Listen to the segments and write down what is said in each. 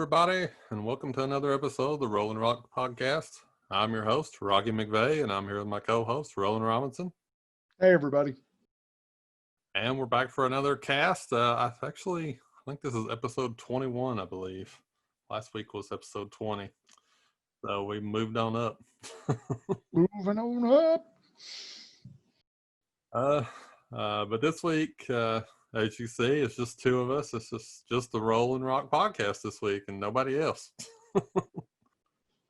everybody, and welcome to another episode of the Roland Rock Podcast. I'm your host, Rocky McVeigh, and I'm here with my co-host, Roland Robinson. Hey, everybody. And we're back for another cast. I think this is episode 21, I believe. Last week was episode 20. So we moved on up. Moving on up. But this week, as you see, it's just two of us. It's just the Roland Rock Podcast this week and nobody else.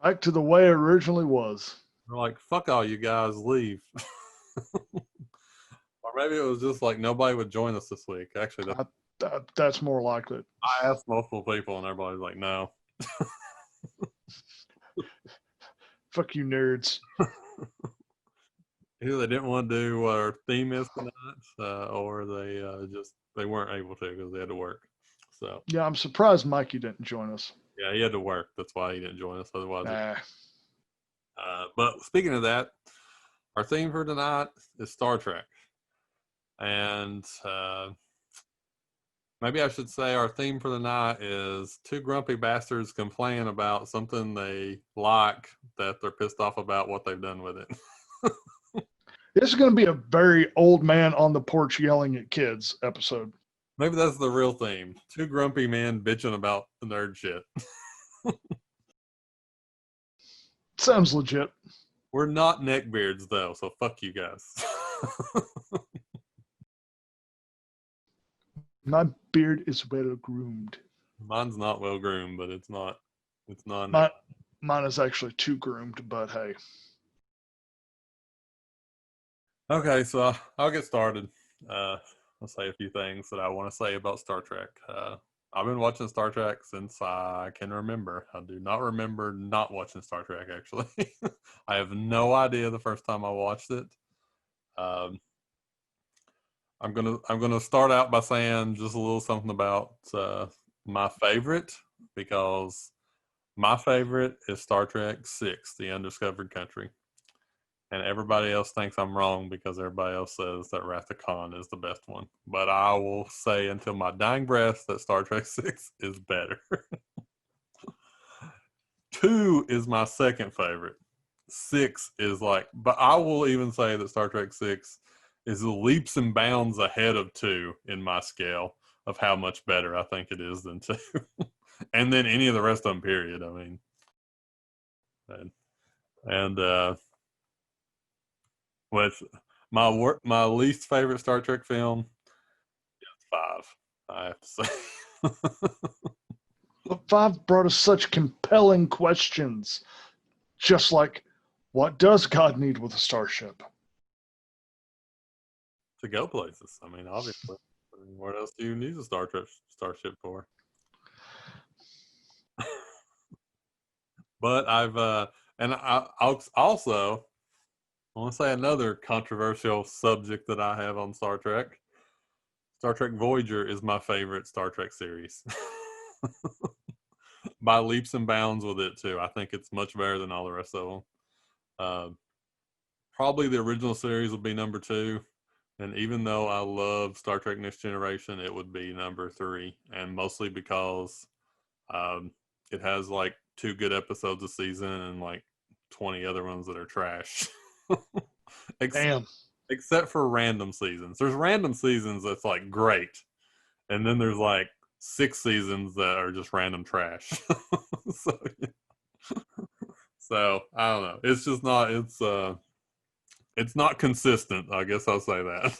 Back to the way it originally was. We're like, fuck all you guys, leave. Or maybe it was just like nobody would join us this week. Actually, That's more likely. I asked multiple people and everybody's like, no. Fuck you, nerds. Either they didn't want to do what our theme is tonight, or they weren't able to because they had to work. So yeah, I'm surprised Mikey didn't join us. Yeah, he had to work. That's why he didn't join us. Otherwise, Nah. But speaking of that, our theme for tonight is Star Trek, and maybe I should say our theme for the night is two grumpy bastards complain about something they like that they're pissed off about what they've done with it. This is going to be a very old man on the porch yelling at kids episode. Maybe that's the real theme. Two grumpy men bitching about the nerd shit. Sounds legit. We're not neckbeards, though, so fuck you guys. My beard is well groomed. Mine's not well groomed, but it's not. Mine is actually too groomed, but hey. Okay, so I'll get started. I'll say a few things that I want to say about Star Trek. I've been watching Star Trek since I can remember. I do not remember not watching Star Trek, actually. I have no idea the first time I watched it. I'm gonna start out by saying just a little something about my favorite, because my favorite is Star Trek VI, The Undiscovered Country. And everybody else thinks I'm wrong because everybody else says that Wrath of Khan is the best one. But I will say until my dying breath that Star Trek VI is better. 2 is my second favorite. 6 is like, but I will even say that Star Trek VI is leaps and bounds ahead of 2 in my scale of how much better I think it is than 2. And then any of the rest of them, period. I mean, with my least favorite Star Trek film, 5, I have to say. But 5 brought us such compelling questions. Just like, what does God need with a starship? To go places. I mean, obviously. What else do you need a starship for? But I'll also I want to say another controversial subject that I have on Star Trek. Star Trek Voyager is my favorite Star Trek series. By leaps and bounds with it, too. I think it's much better than all the rest of them. Probably the original series would be number 2. And even though I love Star Trek Next Generation, it would be number 3. And mostly because it has like 2 good episodes a season and like 20 other ones that are trash. Except for random seasons. There's random seasons that's like great. And then there's like 6 seasons that are just random trash. So I don't know. It's just not, it's not consistent. I guess I'll say that.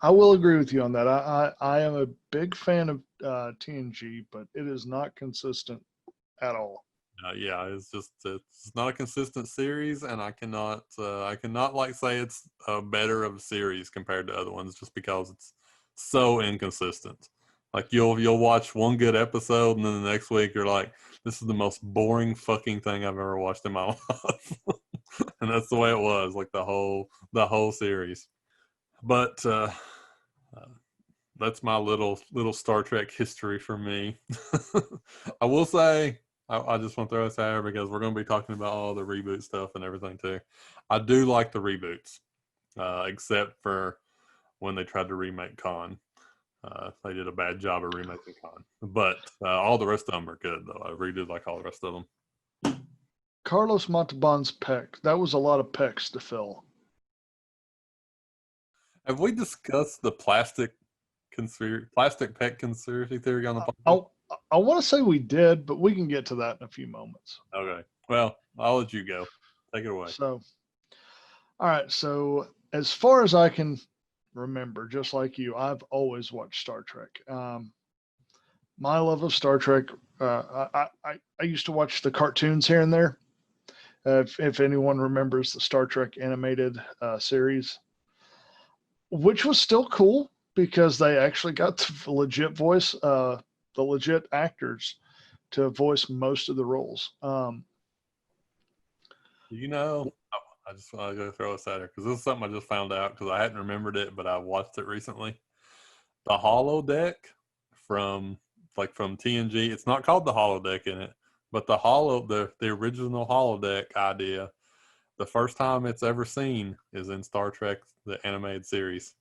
I will agree with you on that. I am a big fan of TNG, but it is not consistent at all. Yeah, it's not a consistent series, and I cannot like say it's better of a series compared to other ones just because it's so inconsistent. Like you'll watch one good episode, and then the next week you're like, this is the most boring fucking thing I've ever watched in my life. And that's the way it was, like the whole series. But that's my little Star Trek history for me. I will say, I just want to throw this out here because we're going to be talking about all the reboot stuff and everything too. I do like the reboots, except for when they tried to remake Khan. They did a bad job of remaking Khan, but all the rest of them are good though. I really did like all the rest of them. Carlos Montalban's pec. That was a lot of pecs to fill. Have we discussed the plastic pet conspiracy theory on the I, podcast? I want to say we did, but we can get to that in a few moments. Okay. Well, I'll let you go. Take it away. So, all right. So, as far as I can remember, just like you, I've always watched Star Trek. My love of Star Trek, I used to watch the cartoons here and there. If anyone remembers the Star Trek animated series, which was still cool because they actually got the legit voice, the legit actors to voice most of the roles. You know, I just want to go throw this out here because this is something I just found out because I hadn't remembered it, but I watched it recently. The holodeck from from TNG. It's not called the holodeck in it, but the original holodeck idea. The first time it's ever seen is in Star Trek the animated series.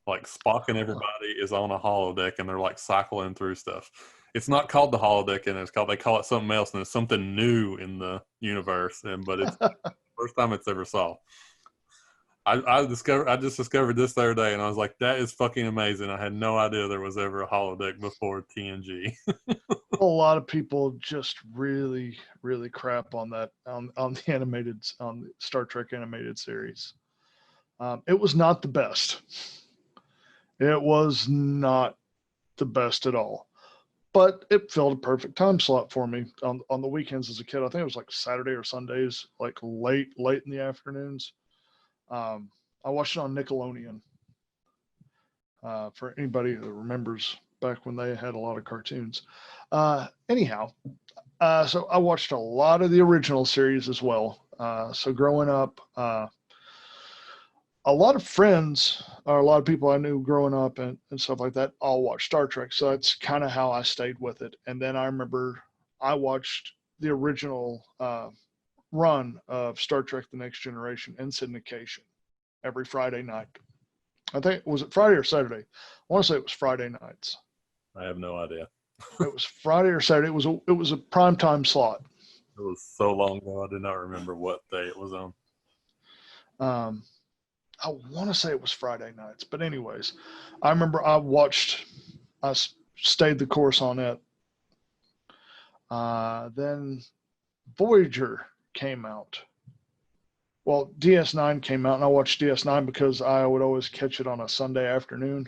Like Spock and everybody is on a holodeck and they're like cycling through stuff. It's not called the holodeck and they call it something else and it's something new in the universe. But it's the first time it's ever saw. I just discovered this the other day and I was like, that is fucking amazing. I had no idea there was ever a holodeck before TNG. A lot of people just really, really crap on that on the Star Trek animated series. It was not the best. It was not the best at all. But it filled a perfect time slot for me on the weekends as a kid. I think it was like Saturday or Sundays, like late in the afternoons. I watched it on Nickelodeon. For anybody that remembers back when they had a lot of cartoons. Anyhow, so I watched a lot of the original series as well. So growing up, a lot of friends or a lot of people I knew growing up and stuff like that all watched Star Trek. So that's kind of how I stayed with it. And then I remember I watched the original run of Star Trek The Next Generation in syndication every Friday night. I think, was it Friday or Saturday? I want to say it was Friday nights. I have no idea. It was Friday or Saturday. It was a prime time slot. It was so long ago, I did not remember what day it was on. I want to say it was Friday nights, but anyways, I remember I stayed the course on it. Then Voyager came out. Well, DS9 came out, and I watched DS9 because I would always catch it on a Sunday afternoon.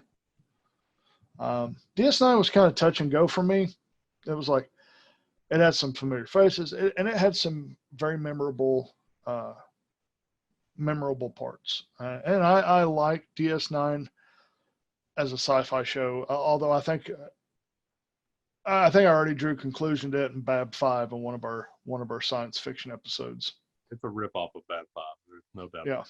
DS9 was kind of touch and go for me. It was like, it had some familiar faces, and it had some very memorable parts. And I like DS9 as a sci-fi show, although I think I already drew conclusion to it in Bab 5 in one of our science fiction episodes. It's a rip off of Bad 5. There's no doubt. Yeah.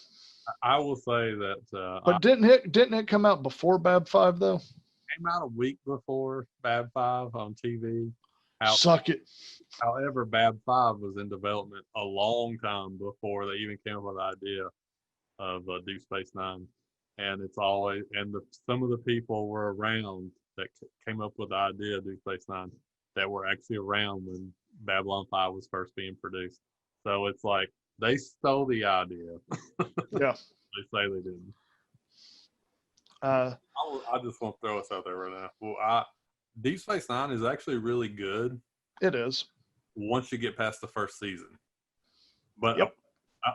I will say that. But didn't it come out before Bab 5 though? Came out a week before Bab 5 on TV. Suck it. However, Bab 5 was in development a long time before they even came up with the idea of Deep Space Nine. And it's always, some of the people were around that came up with the idea of Deep Space Nine that were actually around when Babylon 5 was first being produced. So it's like they stole the idea. Yeah. They say they didn't. I just want to throw us out there right now. Well, Deep Space Nine is actually really good. It is. Once you get past the first season. But yep.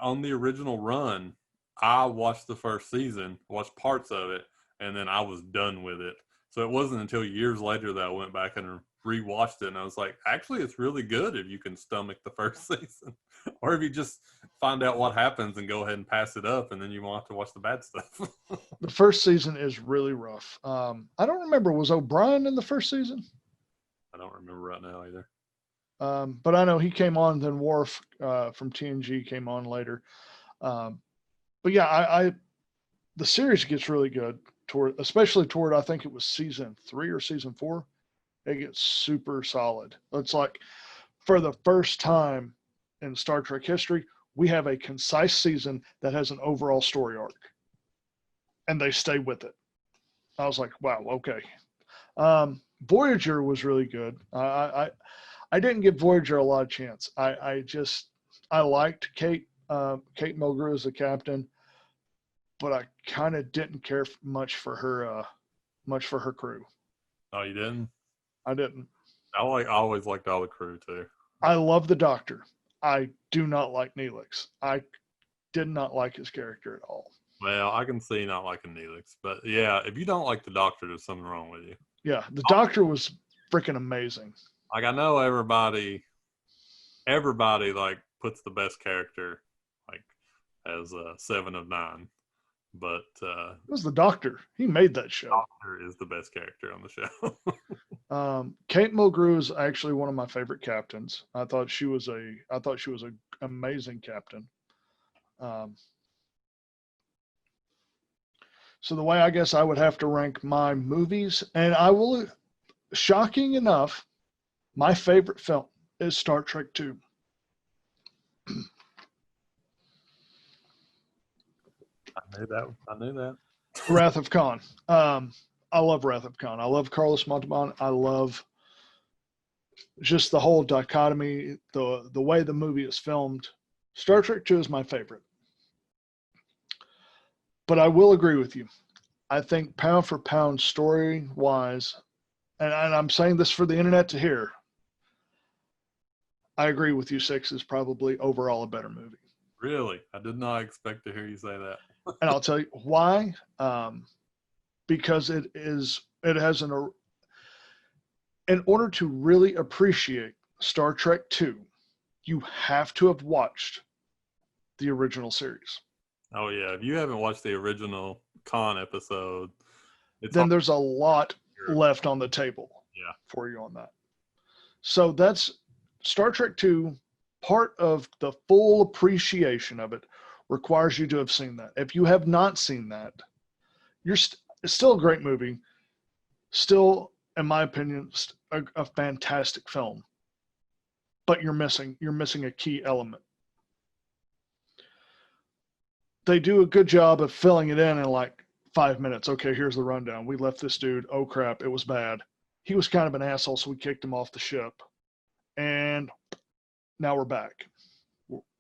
On the original run, I watched the first season, watched parts of it, and then I was done with it. So it wasn't until years later that I went back and rewatched it, and I was like, actually, it's really good if you can stomach the first season. Or if you just find out what happens and go ahead and pass it up, and then you won't have to watch the bad stuff. The first season is really rough. I don't remember, was O'Brien in the first season? I don't remember right now either. But I know he came on, then Worf from TNG came on later. But yeah, the series gets really good especially toward I think it was season 3 or season 4. It gets super solid. It's like for the first time in Star Trek history, we have a concise season that has an overall story arc, and they stay with it. I was like, wow, okay. Voyager was really good. I didn't give Voyager a lot of chance. I liked Kate Mulgrew as the captain, but I kind of didn't care much for her crew. Oh, you didn't? I didn't. I always liked all the crew too. I love the Doctor. I do not like Neelix. I did not like his character at all. Well, I can see not liking Neelix, but yeah, if you don't like the Doctor, there's something wrong with you. Yeah, the Doctor was freaking amazing. Like I know everybody like puts the best character like as 7 of 9, but It was the Doctor. He made that show. Doctor is the best character on the show. Kate Mulgrew is actually one of my favorite captains. I thought she was an amazing captain. So the way I guess I would have to rank my movies, and I will, shocking enough, my favorite film is Star Trek II. I knew that. I knew that. Wrath of Khan. I love Wrath of Khan. I love Carlos Montalban. I love just the whole dichotomy, the way the movie is filmed. Star Trek II is my favorite. But I will agree with you. I think pound for pound, story wise, and I'm saying this for the internet to hear, I agree with you. 6 is probably overall a better movie. Really? I did not expect to hear you say that. And I'll tell you why. Because it has in order to really appreciate Star Trek II, you have to have watched the original series. Oh yeah, if you haven't watched the original Khan episode, then there's a lot left on the table for you on that. So that's Star Trek II. Part of the full appreciation of it requires you to have seen that. If you have not seen that, it's still a great movie. Still, in my opinion, a fantastic film. But you're missing a key element. They do a good job of filling it in like 5 minutes. Okay, here's the rundown. We left this dude. Oh crap, it was bad. He was kind of an asshole, so we kicked him off the ship. And now we're back.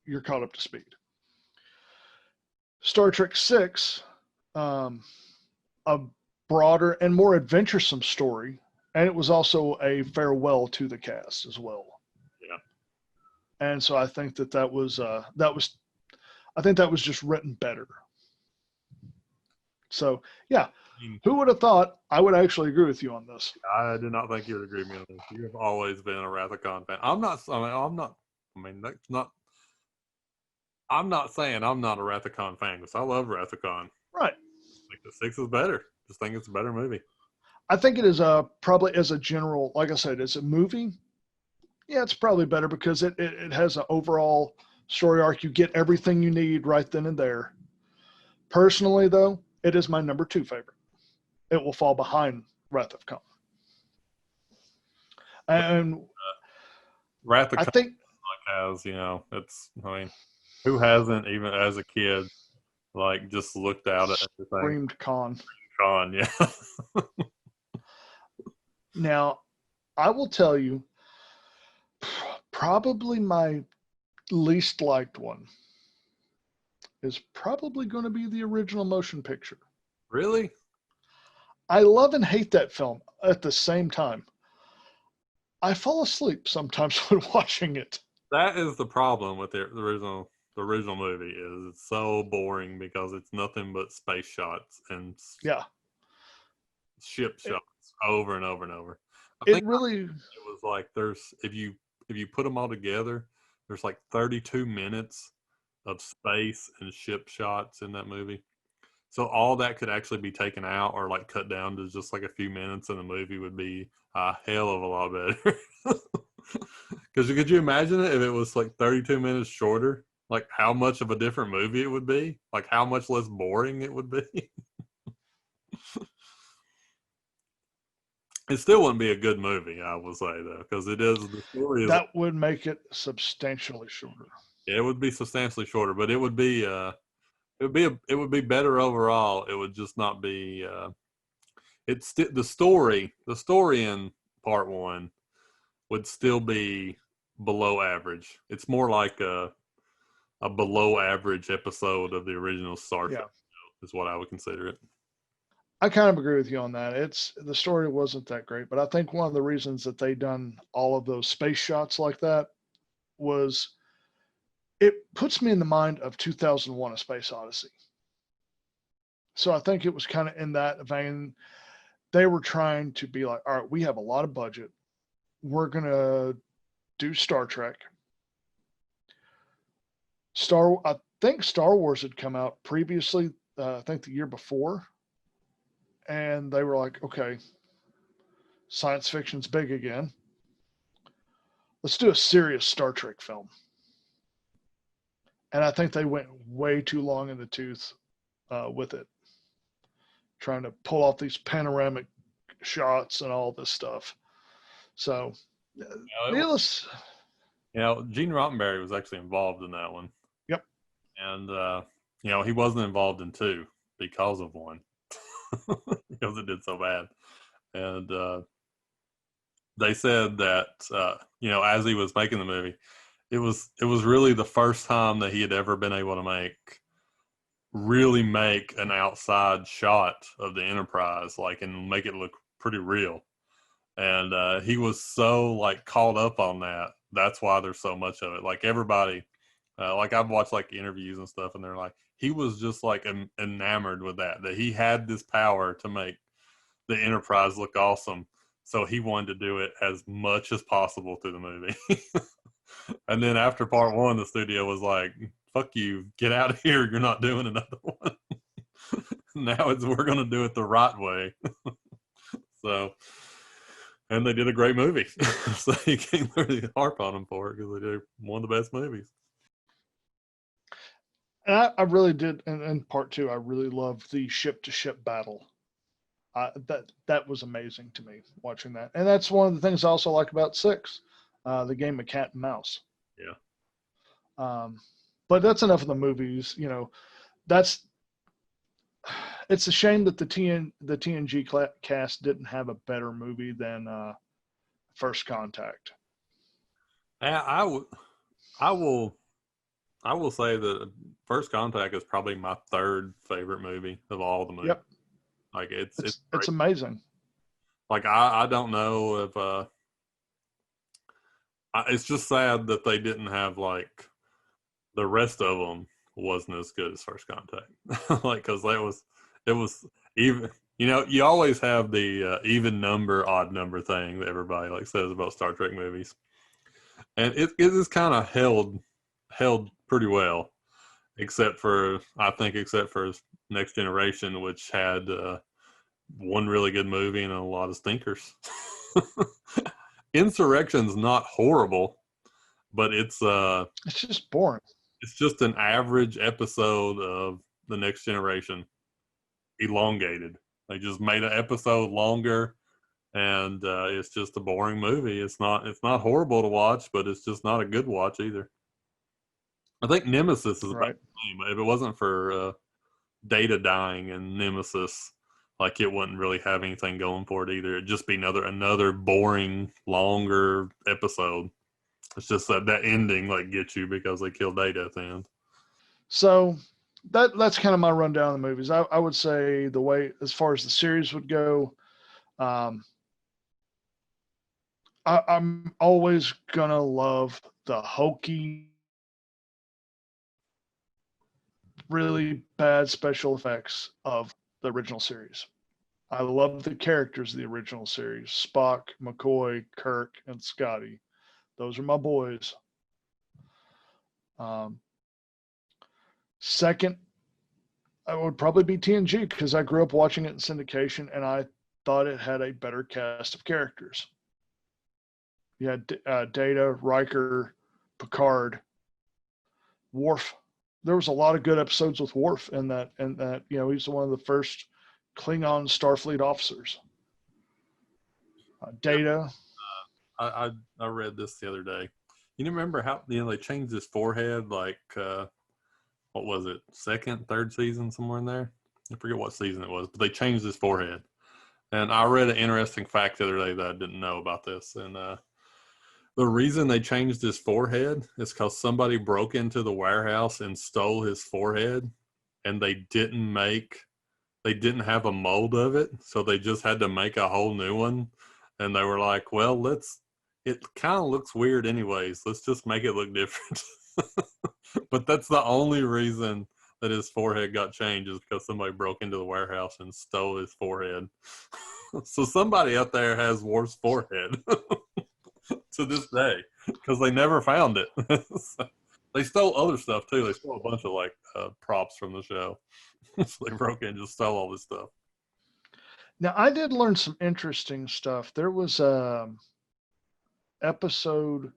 You're caught up to speed. Star Trek VI, a broader and more adventuresome story, and it was also a farewell to the cast as well. Yeah. And so I think that was just written better. So yeah, who would have thought I would actually agree with you on this? I did not think you would agree with me on this. You have always been a Wrath of Khan fan. I'm not saying I'm not a Wrath of Khan fan because I love Wrath of Khan. Right. I think the 6 is better. Just think it's a better movie. I think it is probably as a general, like I said, as a movie. Yeah, it's probably better because it has an overall story arc. You get everything you need right then and there. Personally, though, it is my number 2 favorite. It will fall behind Wrath of Khan. And Wrath of Khan, I think, has, who hasn't, even as a kid, like just looked out at everything? Screamed Khan. Khan, yeah. Now, I will tell you, probably my least liked one is probably going to be the original motion picture. Really? I love and hate that film at the same time. I fall asleep sometimes when watching it. That is the problem with the original movie. Is it's so boring because it's nothing but space shots and ship shots over and over and over. I think it was like if you put them all together, there's like 32 minutes of space and ship shots in that movie. So all that could actually be taken out or like cut down to just like a few minutes, and the movie would be a hell of a lot better. Because could you imagine it if it was like 32 minutes shorter? Like how much of a different movie it would be? Like how much less boring it would be? It still wouldn't be a good movie, I will say, though, because the story is that would make it substantially shorter. Yeah, it would be substantially shorter, but it would be better overall. It would just not be it's the story. The story in part one would still be below average. It's more like a below average episode of the original Star Trek Yeah. show, is what I would consider it. I kind of agree with you on that. The story wasn't that great, but I think one of the reasons that they done all of those space shots like that was it puts me in the mind of 2001: A Space Odyssey. So I think it was kind of in that vein. They were trying to be like, all right, we have a lot of budget. We're gonna do Star Trek. I think Star Wars had come out previously. I think the year before, and they were like, okay, science fiction's big again. Let's do a serious Star Trek film. And I think they went way too long in the tooth with it, trying to pull off these panoramic shots and all this stuff. So, needless. Gene Roddenberry was actually involved in that one. Yep. And, he wasn't involved in two because of one, because it did so bad. And they said that, as he was making the movie, it was really the first time that he had ever been able to really make an outside shot of the Enterprise, and make it look pretty real. And he was so caught up on that. That's why there's so much of it. Everybody, I've watched interviews and stuff, and they're like, he was just enamored with that he had this power to make the Enterprise look awesome. So he wanted to do it as much as possible through the movie. And then after part one, the studio was like, fuck you, get out of here. You're not doing another one. Now we're going to do it the right way. So, and they did a great movie. So you can't really harp on them for it because they did one of the best movies. And I really did, in part two, I really loved the ship-to-ship battle. That was amazing to me, watching that. And that's one of the things I also like about 6, the game of cat and mouse. Yeah. But that's enough of the movies. It's a shame that the TNG cast didn't have a better movie than First Contact. I will say that First Contact is probably my third favorite movie of all the movies. Yep. It's amazing. I don't know if it's just sad that they didn't have the rest of them wasn't as good as First Contact. Because it was even, you always have the even number, odd number thing that everybody says about Star Trek movies. And it is kind of held pretty well, except for Next Generation, which had one really good movie and a lot of stinkers. Insurrection's not horrible, but it's just boring. It's just an average episode of The Next Generation, elongated. They just made an episode longer, and it's just a boring movie. It's not horrible to watch, but it's just not a good watch either. I think Nemesis is about the same. If it wasn't for Data dying and Nemesis, it wouldn't really have anything going for it either. It'd just be another boring, longer episode. It's just that ending gets you because they kill Data at the end. So that's kind of my rundown of the movies. I would say the way, as far as the series would go, I'm always gonna love the hokey, really bad special effects of the original series. I love the characters of the original series: Spock, McCoy, Kirk, and Scotty. Those are my boys. Second, I would probably be TNG because I grew up watching it in syndication, and I thought it had a better cast of characters. You had Data, Riker, Picard, Worf. There was a lot of good episodes with Worf in that, he's one of the first Klingon Starfleet officers. Data. I read this the other day. You remember how they changed his forehead? What was it? Second, third season, somewhere in there. I forget what season it was, but they changed his forehead, And I read an interesting fact the other day that I didn't know about this. And the reason they changed his forehead is because somebody broke into the warehouse and stole his forehead, and they didn't have a mold of it, so they just had to make a whole new one. And they were like, well, it kind of looks weird anyways. Let's just make it look different. But that's the only reason that his forehead got changed, is because somebody broke into the warehouse and stole his forehead. So somebody out there has Worf's forehead to this day, because they never found it. So they stole other stuff too. They stole a bunch of like props from the show. So they broke in and just stole all this stuff. Now, I did learn some interesting stuff. There was a episode.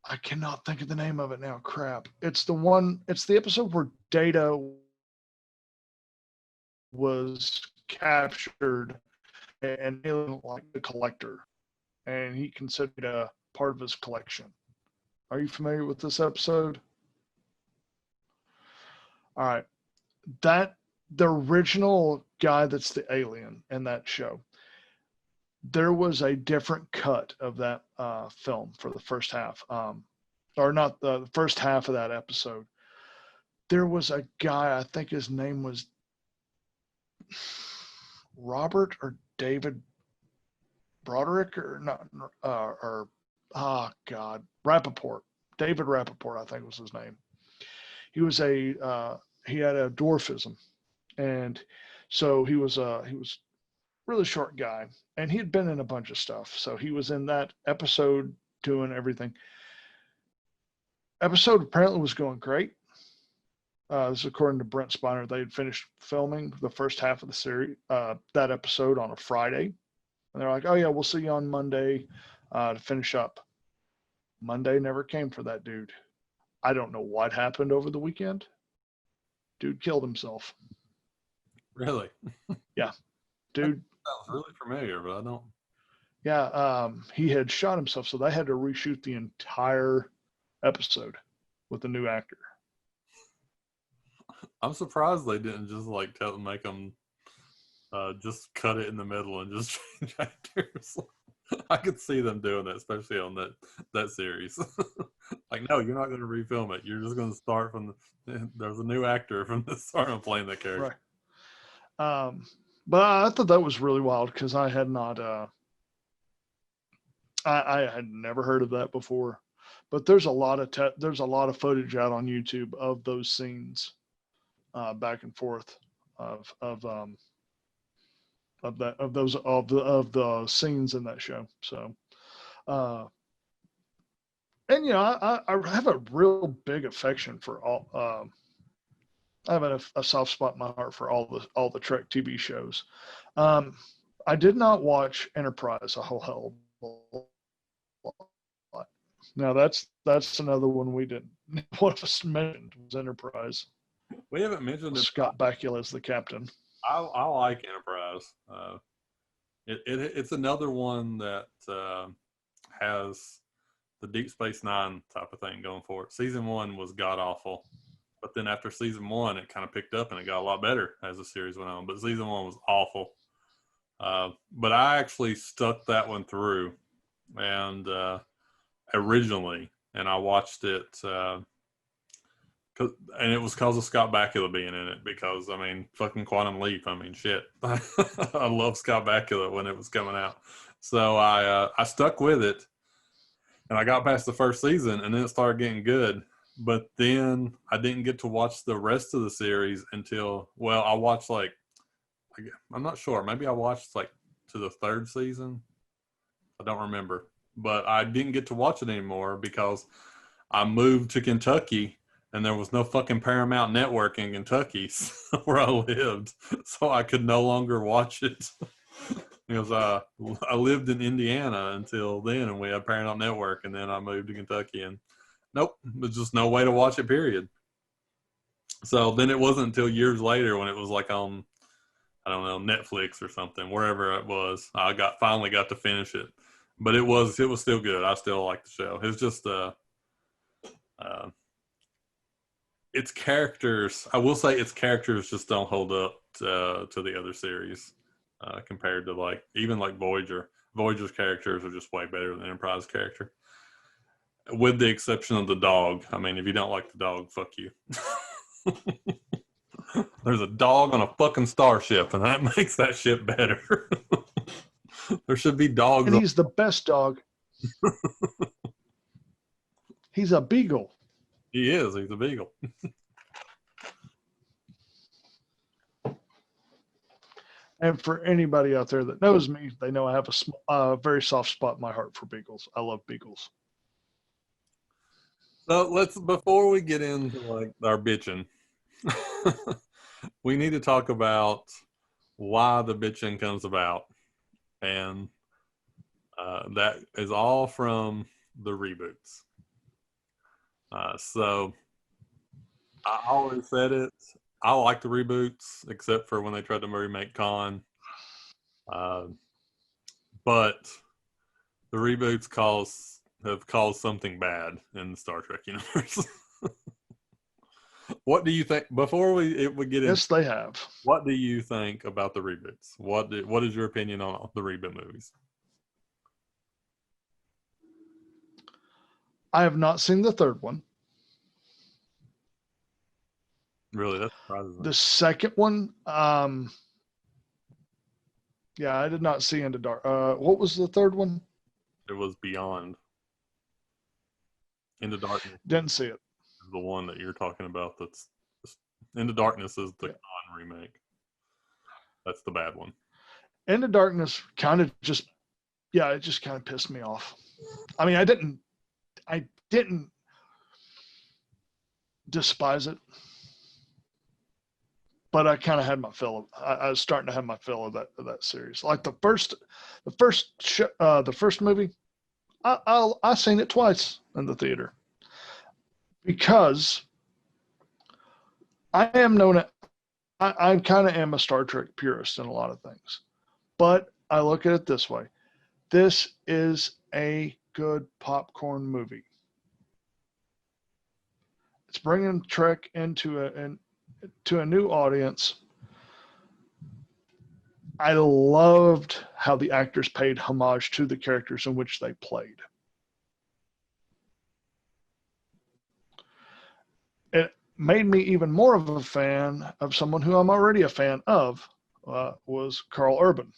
I cannot think of the name of it now. Crap. It's the episode where Data was captured and like the collector, and he considered a part of his collection. Are you familiar with this episode? All right. The original guy that's the alien in that show, there was a different cut of that film for the first half, or not the first half of that episode. There was a guy, I think his name was Robert or David Broderick, or not, Rappaport. David Rappaport, I think was his name. He was he had a dwarfism, and so he was really short guy, and he had been in a bunch of stuff. So he was in that episode doing everything. Episode apparently was going great. This is according to Brent Spiner. They had finished filming the first half of the series, that episode, on a Friday. And they're like, oh yeah, we'll see you on Monday to finish up. Monday never came for that dude. I don't know what happened over the weekend. Dude killed himself. Really? Yeah. Dude. That sounds really familiar, but I don't. Yeah, he had shot himself, so they had to reshoot the entire episode with a new actor. I'm surprised they didn't just like make them just cut it in the middle and just change actors. I could see them doing that, especially on that series. Like, no, you're not going to refilm it. You're just going to start from there's a new actor from the start of playing that character. Right. But I thought that was really wild, because I had not, I had never heard of that before. But there's a lot of footage out on YouTube of those scenes, back and forth of the scenes in that show. So, and I have a real big affection for all. I have a soft spot in my heart for all the Trek TV shows. I did not watch Enterprise a whole hell of a lot. Now that's another one we didn't. One of us mentioned was Enterprise. We haven't mentioned Scott Bakula as the captain. I like Enterprise. It's another one that has the Deep Space Nine type of thing going for it. Season 1 was god awful, but then after season 1, it kind of picked up and it got a lot better as the series went on. But season 1 was awful. But I actually stuck that one through, and originally, and I watched it. And it was because of Scott Bakula being in it, because, I mean, fucking Quantum Leap. I mean, shit. I love Scott Bakula when it was coming out. So I stuck with it, and I got past the first season, and then it started getting good. But then I didn't get to watch the rest of the series until, well, I watched I'm not sure. Maybe I watched to the 3rd season. I don't remember. But I didn't get to watch it anymore because I moved to Kentucky, and there was no fucking Paramount Network in Kentucky where I lived, so I could no longer watch it. Because I lived in Indiana until then, and we had Paramount Network, and then I moved to Kentucky, and nope, there's just no way to watch it, period. So then it wasn't until years later when it was on, I don't know, Netflix or something, wherever it was, I finally got to finish it. But it was still good. I still like the show. It's just its characters, I will say its characters just don't hold up to the other series. compared to like even like Voyager. Voyager's characters are just way better than Enterprise character, with the exception of the dog. I mean, if you don't like the dog, fuck you. There's a dog on a fucking starship, and that makes that ship better. There should be dogs. And he's the best dog. He's a beagle. He is. He's a beagle. And for anybody out there that knows me, they know I have a very soft spot in my heart for beagles. I love beagles. So before we get into like our bitching, we need to talk about why the bitching comes about, and that is all from the reboots. So I always said it. I like the reboots, except for when they tried to remake Khan. But the reboots have caused something bad in the Star Trek universe. What do you think? Before we get into, yes, they have. What do you think about the reboots? What is your opinion on the reboot movies? I have not seen the third one. Really, that surprises me. The second one, yeah, I did not see Into Dark. What was the third one? It was Beyond. Into Darkness. Didn't see it. The one that you're talking about. That's Into Darkness is the Khan remake. That's the bad one. Into Darkness kind of just, it just kind of pissed me off. I mean, I didn't despise it, but I kind of had my fill of. I was starting to have my fill of that series. Like the first movie, I seen it twice in the theater because I am known. I kind of am a Star Trek purist in a lot of things, but I look at it this way: this is a good popcorn movie. It's bringing Trek into a new audience. I loved how the actors paid homage to the characters in which they played. It made me even more of a fan of someone who I'm already a fan of, was Carl Urban.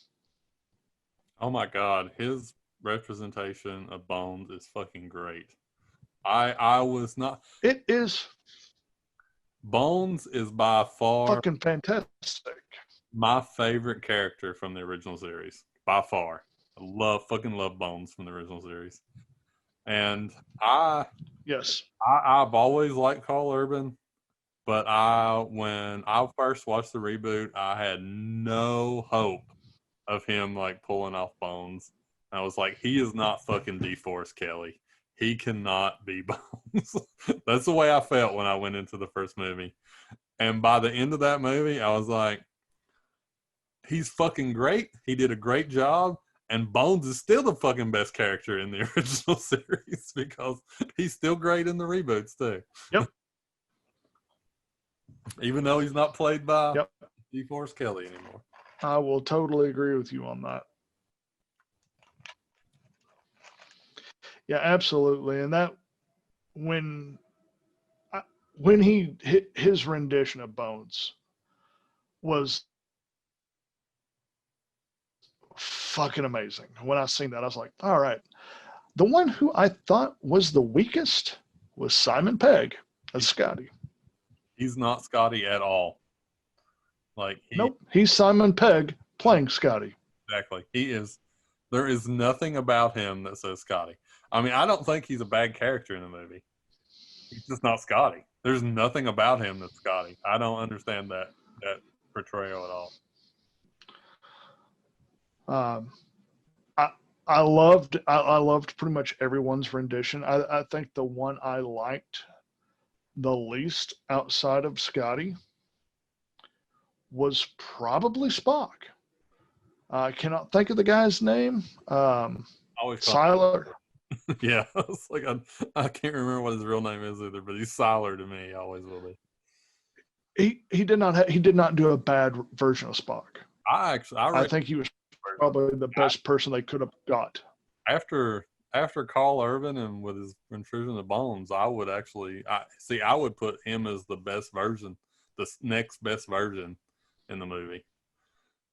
Oh my God, his representation of Bones is fucking great. I was not. It is. Bones is by far fucking fantastic. My favorite character from the original series, by far. I fucking love Bones from the original series. And I've always liked Carl Urban, but when I first watched the reboot, I had no hope of him like pulling off Bones. I was like, he is not fucking DeForest Kelly. He cannot be Bones. That's the way I felt when I went into the first movie. And by the end of that movie, I was like, he's fucking great. He did a great job. And Bones is still the fucking best character in the original series because he's still great in the reboots too. Yep. Even though he's not played by DeForest Kelly anymore. I will totally agree with you on that. Yeah, absolutely. And that when he hit his rendition of Bones was fucking amazing. When I seen that, I was like, all right. The one who I thought was the weakest was Simon Pegg as Scotty. He's not Scotty at all. Nope, he's Simon Pegg playing Scotty. Exactly. He is. There is nothing about him that says Scotty. I mean, I don't think he's a bad character in the movie. He's just not Scotty. There's nothing about him that's Scotty. I don't understand that portrayal at all. I loved pretty much everyone's rendition. I think the one I liked the least outside of Scotty was probably Spock. I cannot think of the guy's name. Siler. Yeah, it's like I can't remember what his real name is either, but he's Siler to me. He always will be. He did not do a bad version of Spock. I I reckon think he was probably the best person they could have got. after Carl Urban and with his intrusion of bones, I would I would put him as the best version, the next best version in the movie.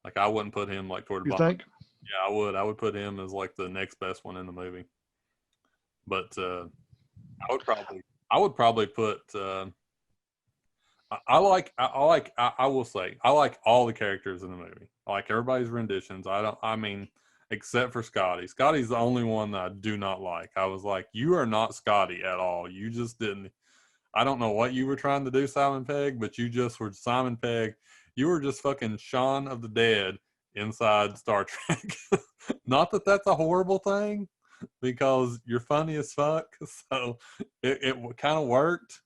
Like I wouldn't put him like toward the You bottom. think? Yeah, I would. I would put him as like the next best one in the movie. But I would probably I would probably put I will say I like all the characters in the movie. I like everybody's renditions. I mean except for Scotty. Scotty's the only one that I do not like. I was like, you are not Scotty at all. You just didn't. I don't know what you were trying to do, Simon Pegg, but you just were Simon Pegg. You were just fucking Shaun of the Dead inside Star Trek. Not that that's a horrible thing, because you're funny as fuck. So it kind of worked,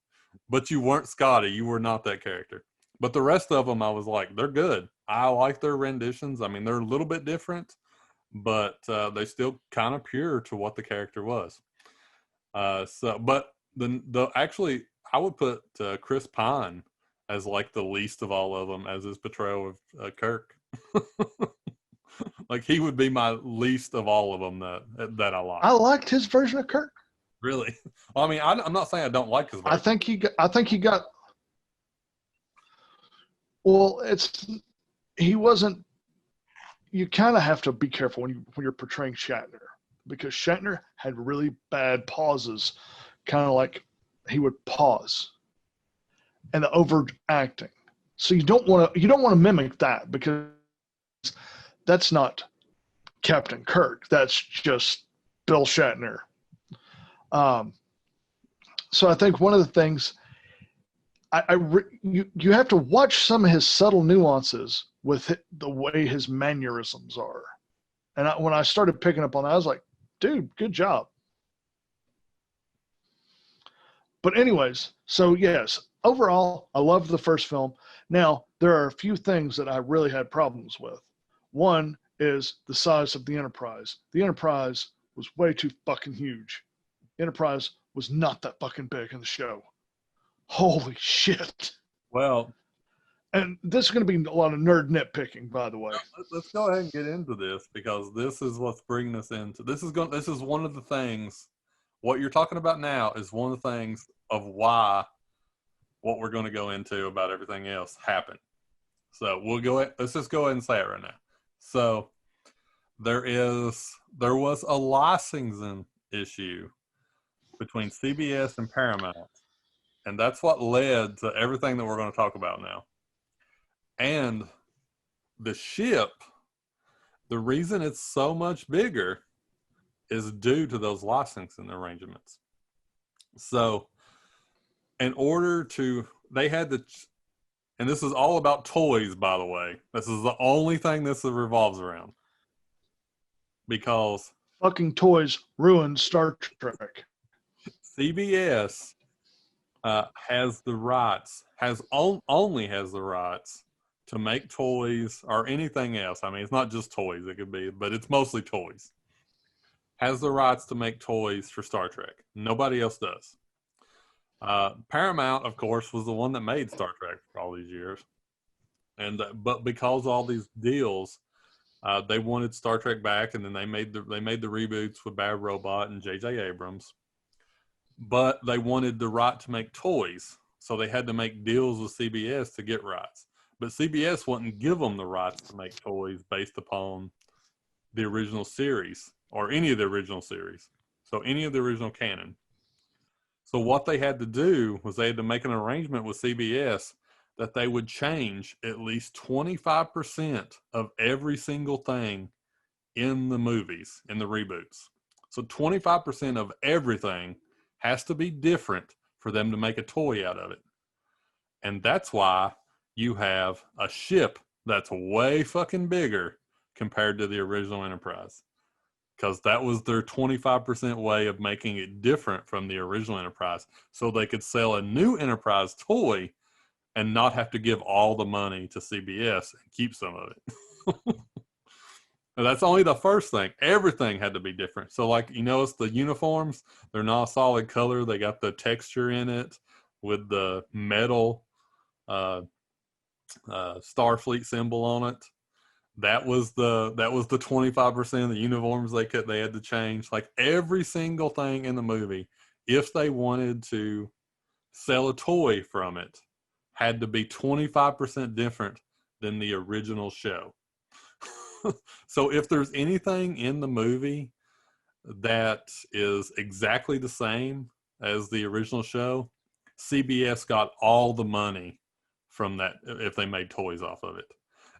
but you weren't Scotty. You were not that character. But the rest of them, I was like, they're good. I like their renditions. I mean, they're a little bit different, but they still kind of pure to what the character was. But the actually, I would put Chris Pine as like the least of all of them as his portrayal of Kirk. Like he would be my least of all of them that I like. I liked his version of Kirk. Really? Well, I mean, I'm not saying I don't like his version. I think he got. Well, he wasn't. You kind of have to be careful when you're portraying Shatner, because Shatner had really bad pauses, kind of like he would pause, and the overacting. So you don't want to mimic that, because that's not Captain Kirk. That's just Bill Shatner. So I think one of the things you have to watch some of his subtle nuances with the way his mannerisms are. And when I started picking up on that, I was like, dude, good job. But anyways, so yes, overall, I loved the first film. Now, there are a few things that I really had problems with. One is the size of the Enterprise. The Enterprise was way too fucking huge. Enterprise was not that fucking big in the show. Holy shit. Well, and this is going to be a lot of nerd nitpicking, by the way. Let's go ahead and get into this, because this is what's bringing us into this is one of the things. What you're talking about now is one of the things of why what we're going to go into about everything else happened. So let's just go ahead and say it right now. So there was a licensing issue between CBS and Paramount, and that's what led to everything that we're going to talk about now. And the ship, the reason it's so much bigger is due to those licensing arrangements. So in order to, they had to, and this is all about toys, by the way. This is the only thing this revolves around. Because fucking toys ruined Star Trek. CBS has the rights, only has the rights to make toys or anything else. I mean, it's not just toys, it could be, but it's mostly toys. Has the rights to make toys for Star Trek. Nobody else does. Paramount, of course, was the one that made Star Trek for all these years. But because of all these deals, they wanted Star Trek back, and then they made the reboots with Bad Robot and J.J. Abrams. But they wanted the right to make toys, so they had to make deals with CBS to get rights. But CBS wouldn't give them the rights to make toys based upon the original series or any of the original series. So any of the original canon. So what they had to do was they had to make an arrangement with CBS that they would change at least 25% of every single thing in the movies, in the reboots. So 25% of everything has to be different for them to make a toy out of it. And that's why you have a ship that's way fucking bigger compared to the original Enterprise. Because that was their 25% way of making it different from the original Enterprise. So they could sell a new Enterprise toy and not have to give all the money to CBS and keep some of it. That's only the first thing. Everything had to be different. So, like, you notice the uniforms, they're not a solid color. They got the texture in it with the metal Starfleet symbol on it. That was the 25% of the uniforms they had to change. Like every single thing in the movie, if they wanted to sell a toy from it, had to be 25% different than the original show. So if there's anything in the movie that is exactly the same as the original show, CBS got all the money from that if they made toys off of it.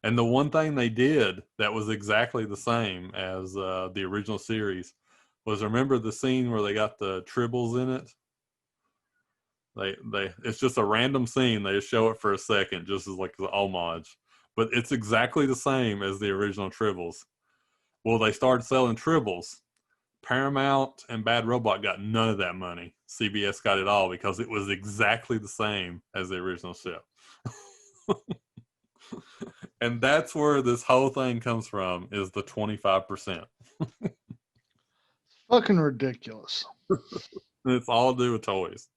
And the one thing they did that was exactly the same as the original series was, remember the scene where they got the tribbles in it? They it's just a random scene. They just show it for a second, just as like an homage, but it's exactly the same as the original tribbles. Well, they started selling tribbles. Paramount and Bad Robot got none of that money. CBS got it all because it was exactly the same as the original show. And that's where this whole thing comes from, is the 25%. Fucking ridiculous. It's all to do with toys.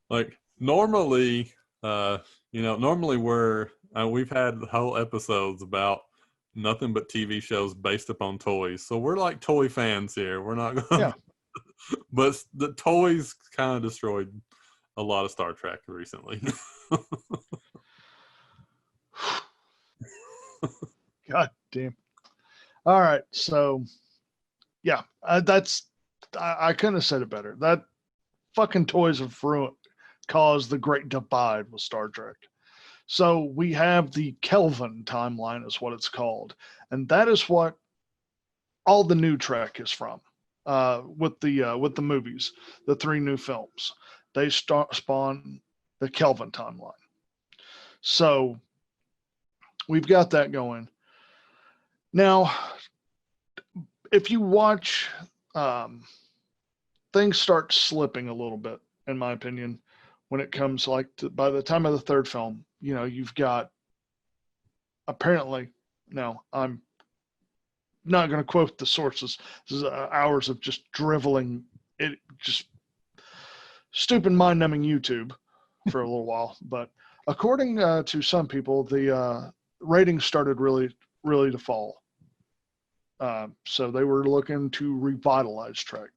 Like normally, normally we've had whole episodes about nothing but TV shows based upon toys. So we're like toy fans here. We're not going Yeah. But the toys kind of destroyed a lot of Star Trek recently. God damn. All right. So, yeah, I couldn't have said it better. That fucking toys have caused the great divide with Star Trek. So we have the Kelvin timeline, is what it's called, and that is what all the new Trek is from. With the movies, the 3 new films, they spawn the Kelvin timeline. So we've got that going. Now, if you watch, things start slipping a little bit, in my opinion, when it comes by the time of the 3rd film. You've got, apparently, no, I'm not going to quote the sources. This is hours of just driveling, it just stupid mind-numbing YouTube for a little while. But according to some people, the ratings started really, really to fall. So they were looking to revitalize Trek.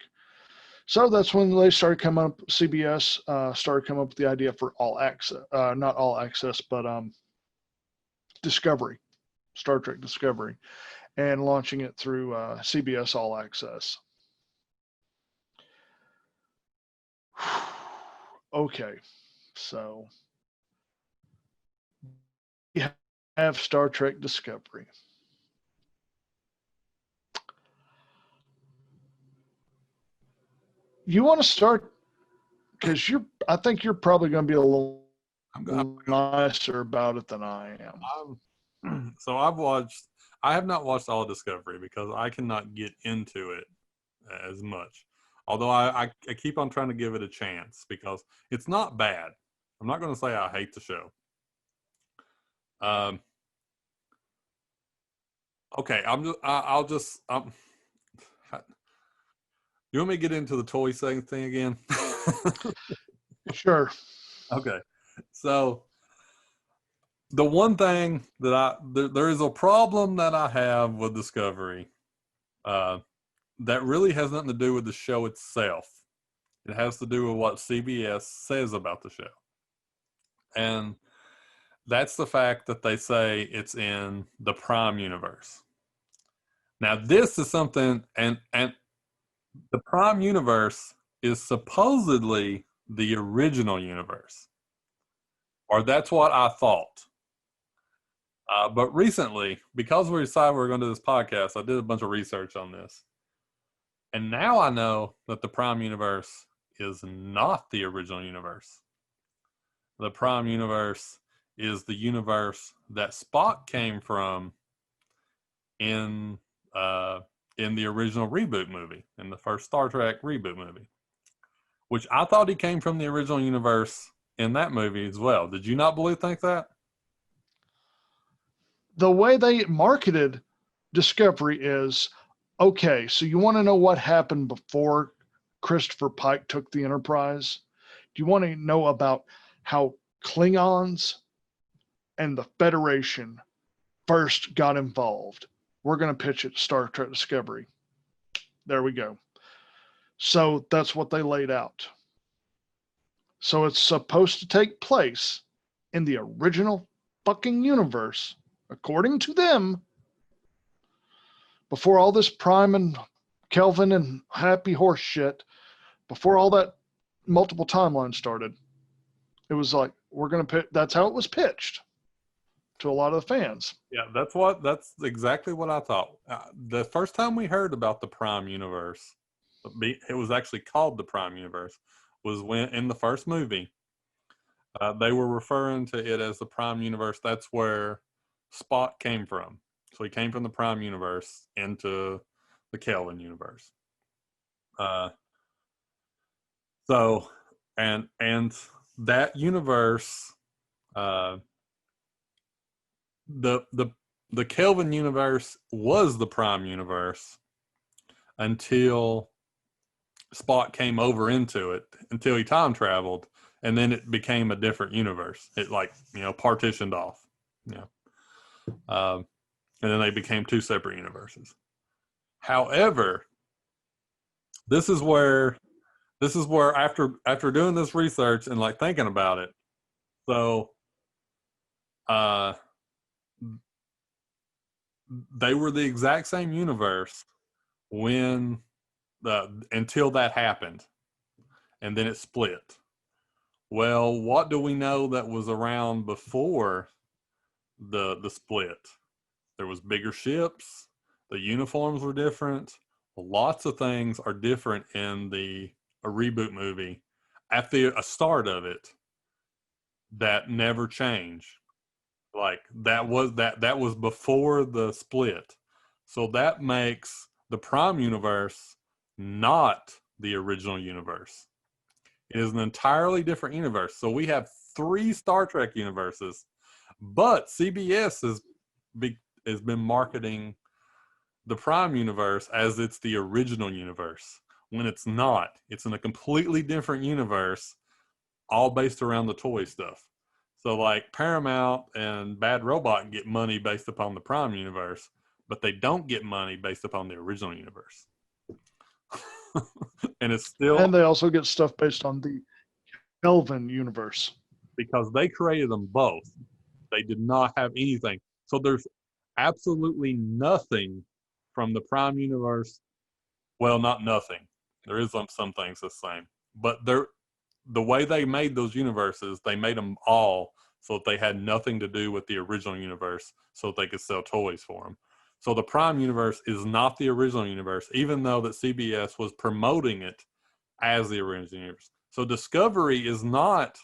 So that's when they started coming up. CBS started coming up with the idea for all access, not all access, but Discovery, Star Trek Discovery, and launching it through CBS All Access. Okay, so we have Star Trek Discovery. You want to start, because I think you're probably going to be a little nicer about it than I am. So I have not watched all Discovery because I cannot get into it as much. Although I keep on trying to give it a chance because it's not bad. I'm not going to say I hate the show. Okay, you want me to get into the toy thing again? Sure. Okay. So the one thing that there is a problem that I have with Discovery that really has nothing to do with the show itself. It has to do with what CBS says about the show. And that's the fact that they say it's in the Prime universe. Now, this is something, and the Prime universe is supposedly the original universe, or that's what I thought. But recently, because we decided we were going to do this podcast, I did a bunch of research on this. And now I know that the Prime universe is not the original universe. The Prime universe is the universe that Spock came from in the original reboot movie, in the first Star Trek reboot movie, which I thought he came from the original universe in that movie as well. Did you not think that? The way they marketed Discovery is, okay, so you want to know what happened before Christopher Pike took the Enterprise? Do you want to know about how Klingons and the Federation first got involved. We're going to pitch it Star Trek Discovery. There we go. So that's what they laid out. So it's supposed to take place in the original fucking universe, according to them, before all this Prime and Kelvin and Happy Horse shit, before all that multiple timelines started. It was like, we're going to pitch, that's how it was pitched to a lot of the fans. Yeah, that's exactly what I thought. The first time we heard about the Prime Universe, it was actually called the Prime Universe, was when in the first movie, they were referring to it as the Prime Universe. That's where Spock came from. So he came from the Prime Universe into the Kelvin universe. So and that universe, the the Kelvin universe was the Prime Universe until Spock came over into it, until he time traveled, and then it became a different universe. It partitioned off, and then they became two separate universes. However, this is where after doing this research and like thinking about it, so they were the exact same universe when until that happened, and then it split. Well, what do we know that was around before the split? There was bigger ships, the uniforms were different, lots of things are different in a reboot movie at the start of it that never change. Like that was before the split. So that makes the Prime universe not the original universe. It is an entirely different universe. So we have 3 Star Trek universes, but CBS has been marketing the Prime universe as it's the original universe when it's not. It's in a completely different universe, all based around the toy stuff. So like Paramount and Bad Robot get money based upon the Prime universe, but they don't get money based upon the original universe. And it's still, and they also get stuff based on the Kelvin universe, because they created them both. They did not have anything. So there's absolutely nothing from the Prime universe. Well, not nothing. There is some things the same, but the way they made those universes, they made them all so that they had nothing to do with the original universe, so that they could sell toys for them. So the Prime universe is not the original universe, even though that CBS was promoting it as the original universe. So Discovery is not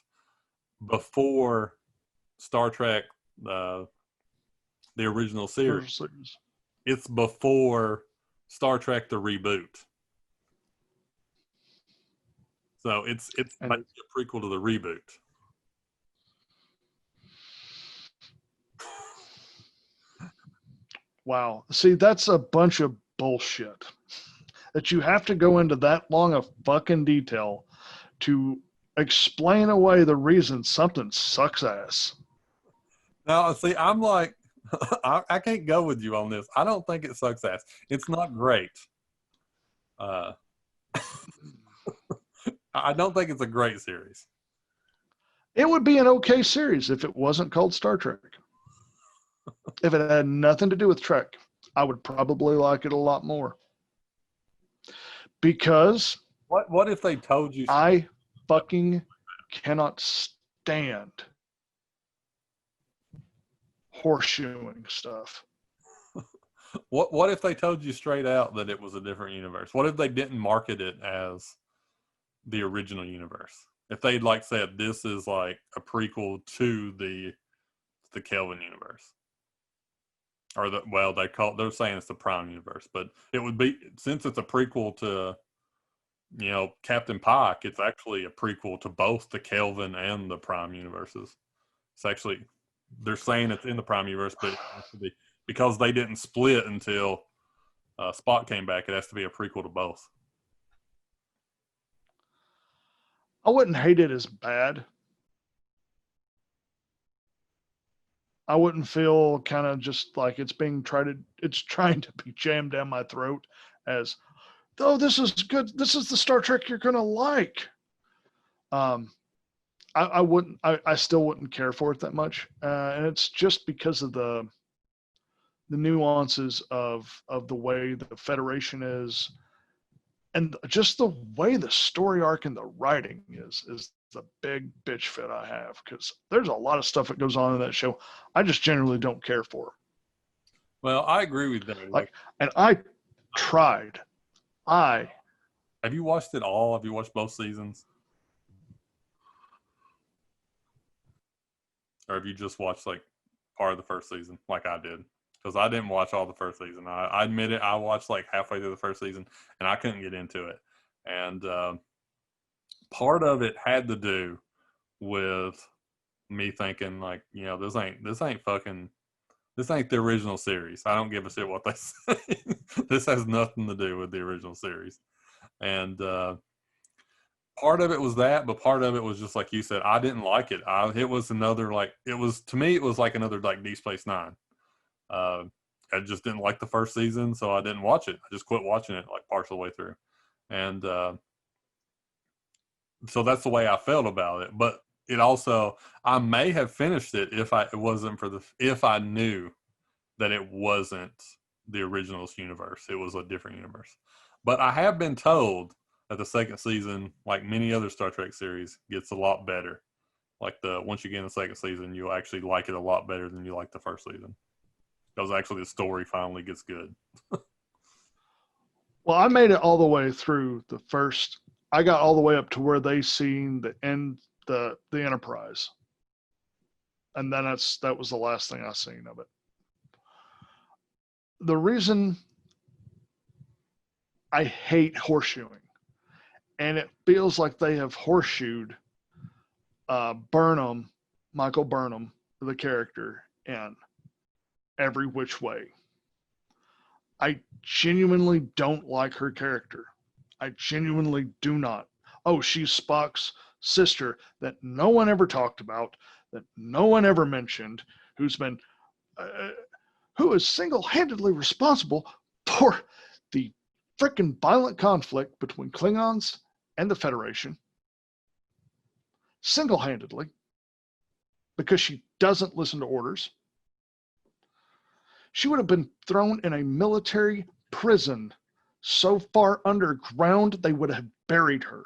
before Star Trek, the original series. It's before Star Trek the reboot. So it's like a prequel to the reboot. Wow. See, that's a bunch of bullshit that you have to go into that long of fucking detail to explain away the reason something sucks ass. Now, see, I'm like, I can't go with you on this. I don't think it sucks ass. It's not great. I don't think it's a great series. It would be an okay series if it wasn't called Star Trek. If it had nothing to do with Trek, I would probably like it a lot more. Because what if they told you? I fucking cannot stand horseshoeing stuff. What if they told you straight out that it was a different universe? What if they didn't market it as the original universe? If they'd like said this is like a prequel to the Kelvin universe, or they're saying it's the Prime universe, but it would be, since it's a prequel to Captain Pike, it's actually a prequel to both the Kelvin and the Prime universes. It's actually, they're saying it's in the Prime universe, but it has to be, because they didn't split until Spock came back. It has to be a prequel to both. I wouldn't hate it as bad. I wouldn't feel kind of just like it's trying to be jammed down my throat as, oh, this is good. This is the Star Trek you're going to like. I wouldn't, I still wouldn't care for it that much. And it's just because of the nuances of the way the Federation is, and just the way the story arc and the writing is the big bitch fit I have, because there's a lot of stuff that goes on in that show I just generally don't care for. Well, I agree with that. Like, and I tried. I Have you watched it all? Have you watched both seasons? Or have you just watched like part of the first season like I did? Because I didn't watch all the first season. I admit it. I watched like halfway through the first season and I couldn't get into it. And part of it had to do with me thinking like, this ain't the original series. I don't give a shit what they say. This has nothing to do with the original series. And part of it was that, but part of it was just like you said, I didn't like it. It was another to me it was like another like Deep Space Nine. I just didn't like the first season, so I didn't watch it. I just quit watching it like partial way through, and so that's the way I felt about it. But it also, I may have finished it if I knew that it wasn't the originals universe. It was a different universe. But I have been told that the second season, like many other Star Trek series, gets a lot better. Like once you get in the second season, you'll actually like it a lot better than you like the first season. Because actually the story finally gets good. Well, I made it all the way through the first. I got all the way up to where they seen the end, the Enterprise, and then that was the last thing I seen of it. The reason I hate horseshoeing, and it feels like they have horseshoed Michael Burnham, the character, in every which way. I genuinely don't like her character. I genuinely do not. Oh, she's Spock's sister that no one ever talked about, that no one ever mentioned, who is single-handedly responsible for the freaking violent conflict between Klingons and the Federation. Single-handedly, because she doesn't listen to orders. She would have been thrown in a military prison so far underground they would have buried her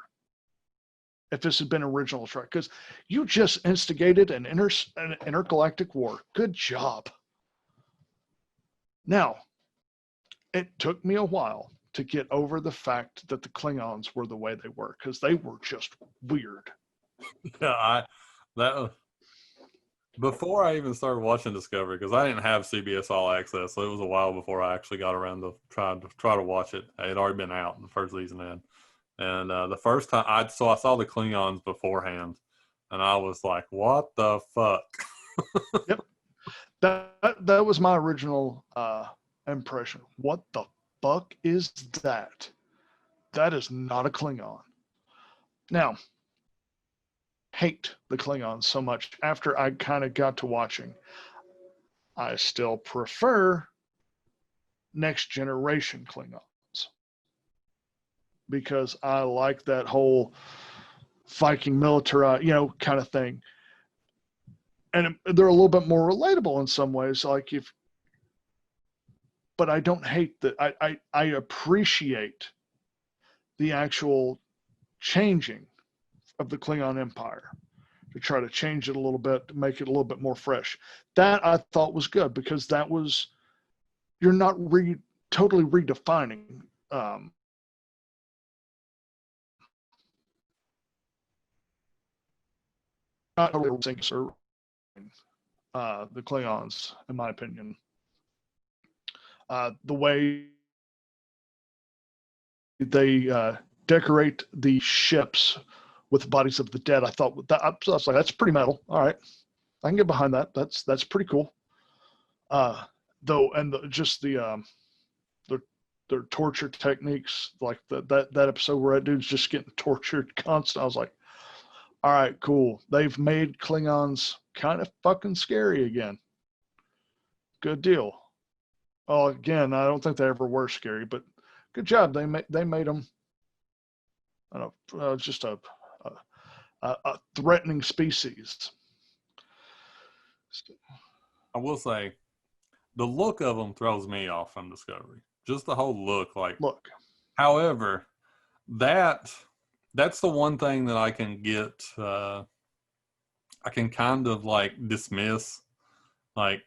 if this had been original Trek. Because you just instigated an intergalactic war. Good job. Now, it took me a while to get over the fact that the Klingons were the way they were, because they were just weird. Yeah, before I even started watching Discovery, because I didn't have CBS All Access, so it was a while before I actually got around to try to watch it. It had already been out, the first season had. And the first time I saw the Klingons beforehand, and I was like, "What the fuck?" Yep, that was my original impression. What the fuck is that? That is not a Klingon. Now, hate the Klingons so much after I kind of got to watching. I still prefer Next Generation Klingons because I like that whole Viking military, kind of thing. And they're a little bit more relatable in some ways. But I don't hate that. I appreciate the actual changing of the Klingon Empire, to try to change it a little bit, to make it a little bit more fresh. That I thought was good, because you're not totally redefining not totally the Klingons, in my opinion. The way they decorate the ships with bodies of the dead, I was like, that's pretty metal. All right, I can get behind that. That's pretty cool. Though, and just their torture techniques, like that episode where that dude's just getting tortured constant. I was like, all right, cool. They've made Klingons kind of fucking scary again. Good deal. Oh, again, I don't think they ever were scary, but good job. They made them. I don't know, just a threatening species. I will say the look of them throws me off from Discovery. Just the whole look, like. Look, However, that that's the one thing that I can get. I can kind of like dismiss, like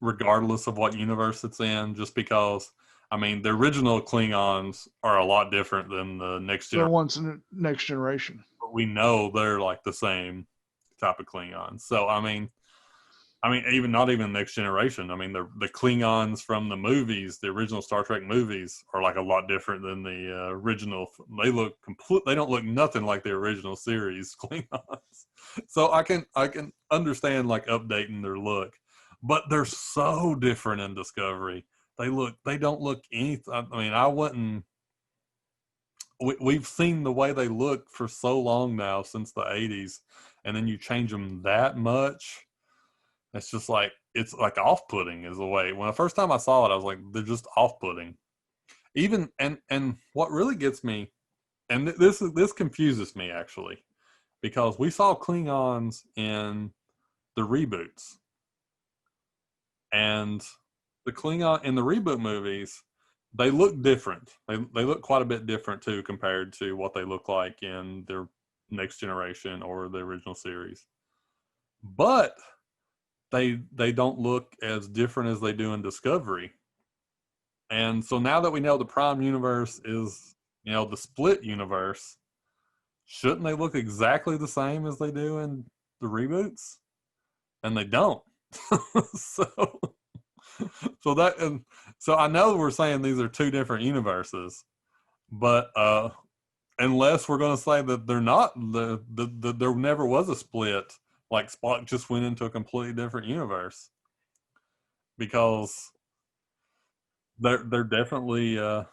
regardless of what universe it's in, just because. I mean, the original Klingons are a lot different than the next they're generation. ones in the next generation. But we know they're like the same type of Klingons. So I mean, even not even next generation. I mean, the Klingons from the movies, the original Star Trek movies, are like a lot different than the original. They look complete. They don't look nothing like the original series Klingons. So I can understand like updating their look, but they're so different in Discovery. They don't look anything. I mean, I wouldn't. We've seen the way they look for so long now since the '80s, and then you change them that much. It's just like it's like off-putting is the way. When the first time I saw it, I was like, they're just off-putting. Even and what really gets me, and this confuses me actually, because we saw Klingons in the reboots, and the Klingon in the reboot movies, they look different. They look quite a bit different too compared to what they look like in their next generation or the original series. But they don't look as different as they do in Discovery. And so now that we know the Prime universe is, the split universe, shouldn't they look exactly the same as they do in the reboots? And they don't. so so that and so I know we're saying these are two different universes, but unless we're going to say that they're not there never was a split, like Spock just went into a completely different universe, because they're definitely uh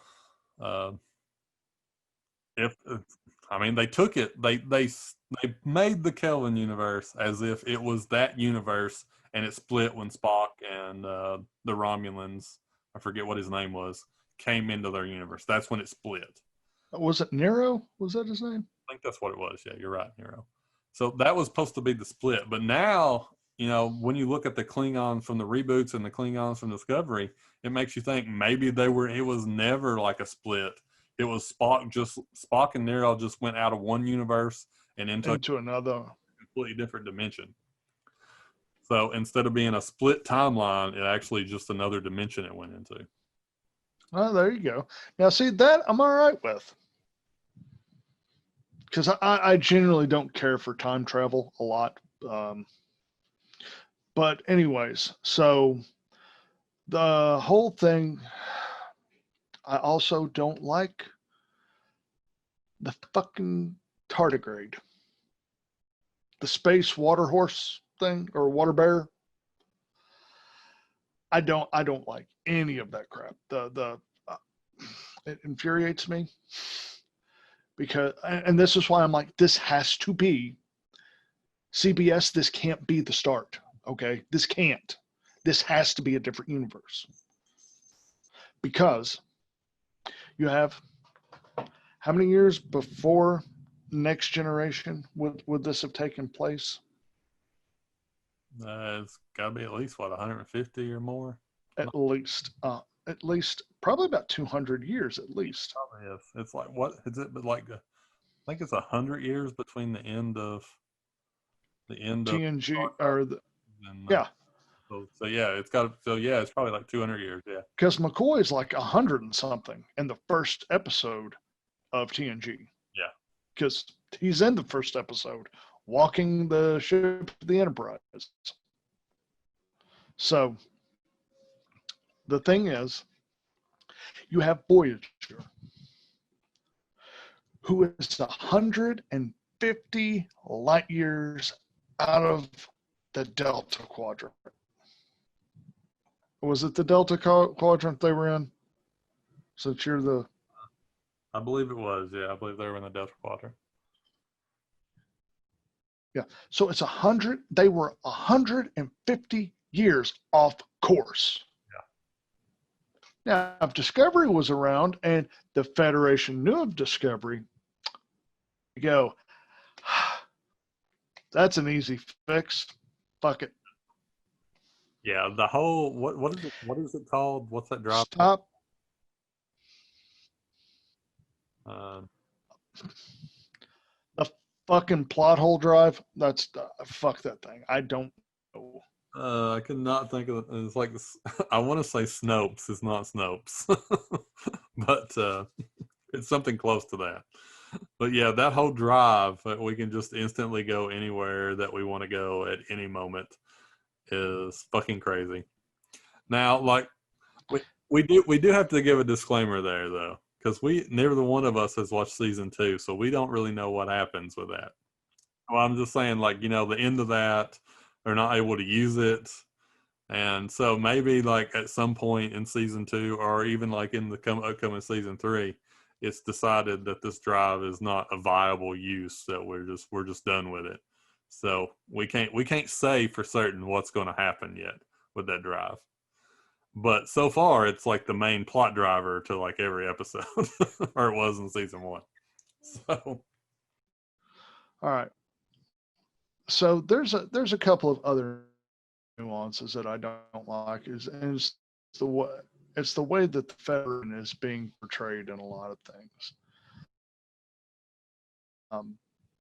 if I mean they took it they made the Kelvin universe as if it was that universe, and it split when Spock and the Romulans, I forget what his name was, came into their universe. That's when it split. Was it Nero? Was that his name? I think that's what it was. Yeah, you're right, Nero. So that was supposed to be the split. But now, when you look at the Klingons from the reboots and the Klingons from Discovery, it makes you think maybe it was never like a split. It was Spock and Nero just went out of one universe and into a Another. completely different dimension. So instead of being a split timeline, it actually just another dimension it went into. Oh, there you go. Now, see, that I'm all right with. Because I generally don't care for time travel a lot. But anyways, so the whole thing, I also don't like the fucking tardigrade. The space water horse thing, or water bear. I don't like any of that crap. It infuriates me, because, and this is why I'm like, this has to be CBS. This can't be the start. Okay, this can't. This has to be a different universe, because you have how many years before Next Generation would this have taken place? It's got to be at least 150 or more. At least probably about 200 years at least. Probably is. It's like, what is it? But like, I think it's 100 years between the end of TNG Star Trek or the and yeah, so yeah, it's got so yeah, it's probably like 200 years. Yeah, because McCoy is like 100 and something in the first episode of TNG. yeah. Because he's in the first episode walking the ship of the Enterprise. So the thing is, you have Voyager, who is 150 light years out of the Delta Quadrant. Was it the Delta Quadrant they were in? Since you're the... I believe it was. Yeah, I believe they were in the Delta Quadrant. Yeah. So it's 100. They were 150 years off course. Now, if Discovery was around and the Federation knew of Discovery, you go, that's an easy fix. Fuck it. Yeah, the whole what is it called? What's that drive? Stop. Uh, The fucking plot hole drive. That's fuck that thing. I don't know. I could not think of it. It's like I want to say Snopes. It's not Snopes, but it's something close to that. But yeah, that whole drive, we can just instantly go anywhere that we want to go at any moment, is fucking crazy. Now, like we do have to give a disclaimer there though, because neither one of us has watched season 2, so we don't really know what happens with that. Well, I'm just saying, like, the end of that, they're not able to use it. And so maybe like at some point in season 2, or even like in the upcoming season 3, it's decided that this drive is not a viable use, that we're just done with it. So we can't say for certain what's going to happen yet with that drive. But so far, it's like the main plot driver to like every episode, or it was in season 1. So All right. So there's a couple of other nuances that I don't like. It's the way that the Federation is being portrayed in a lot of things.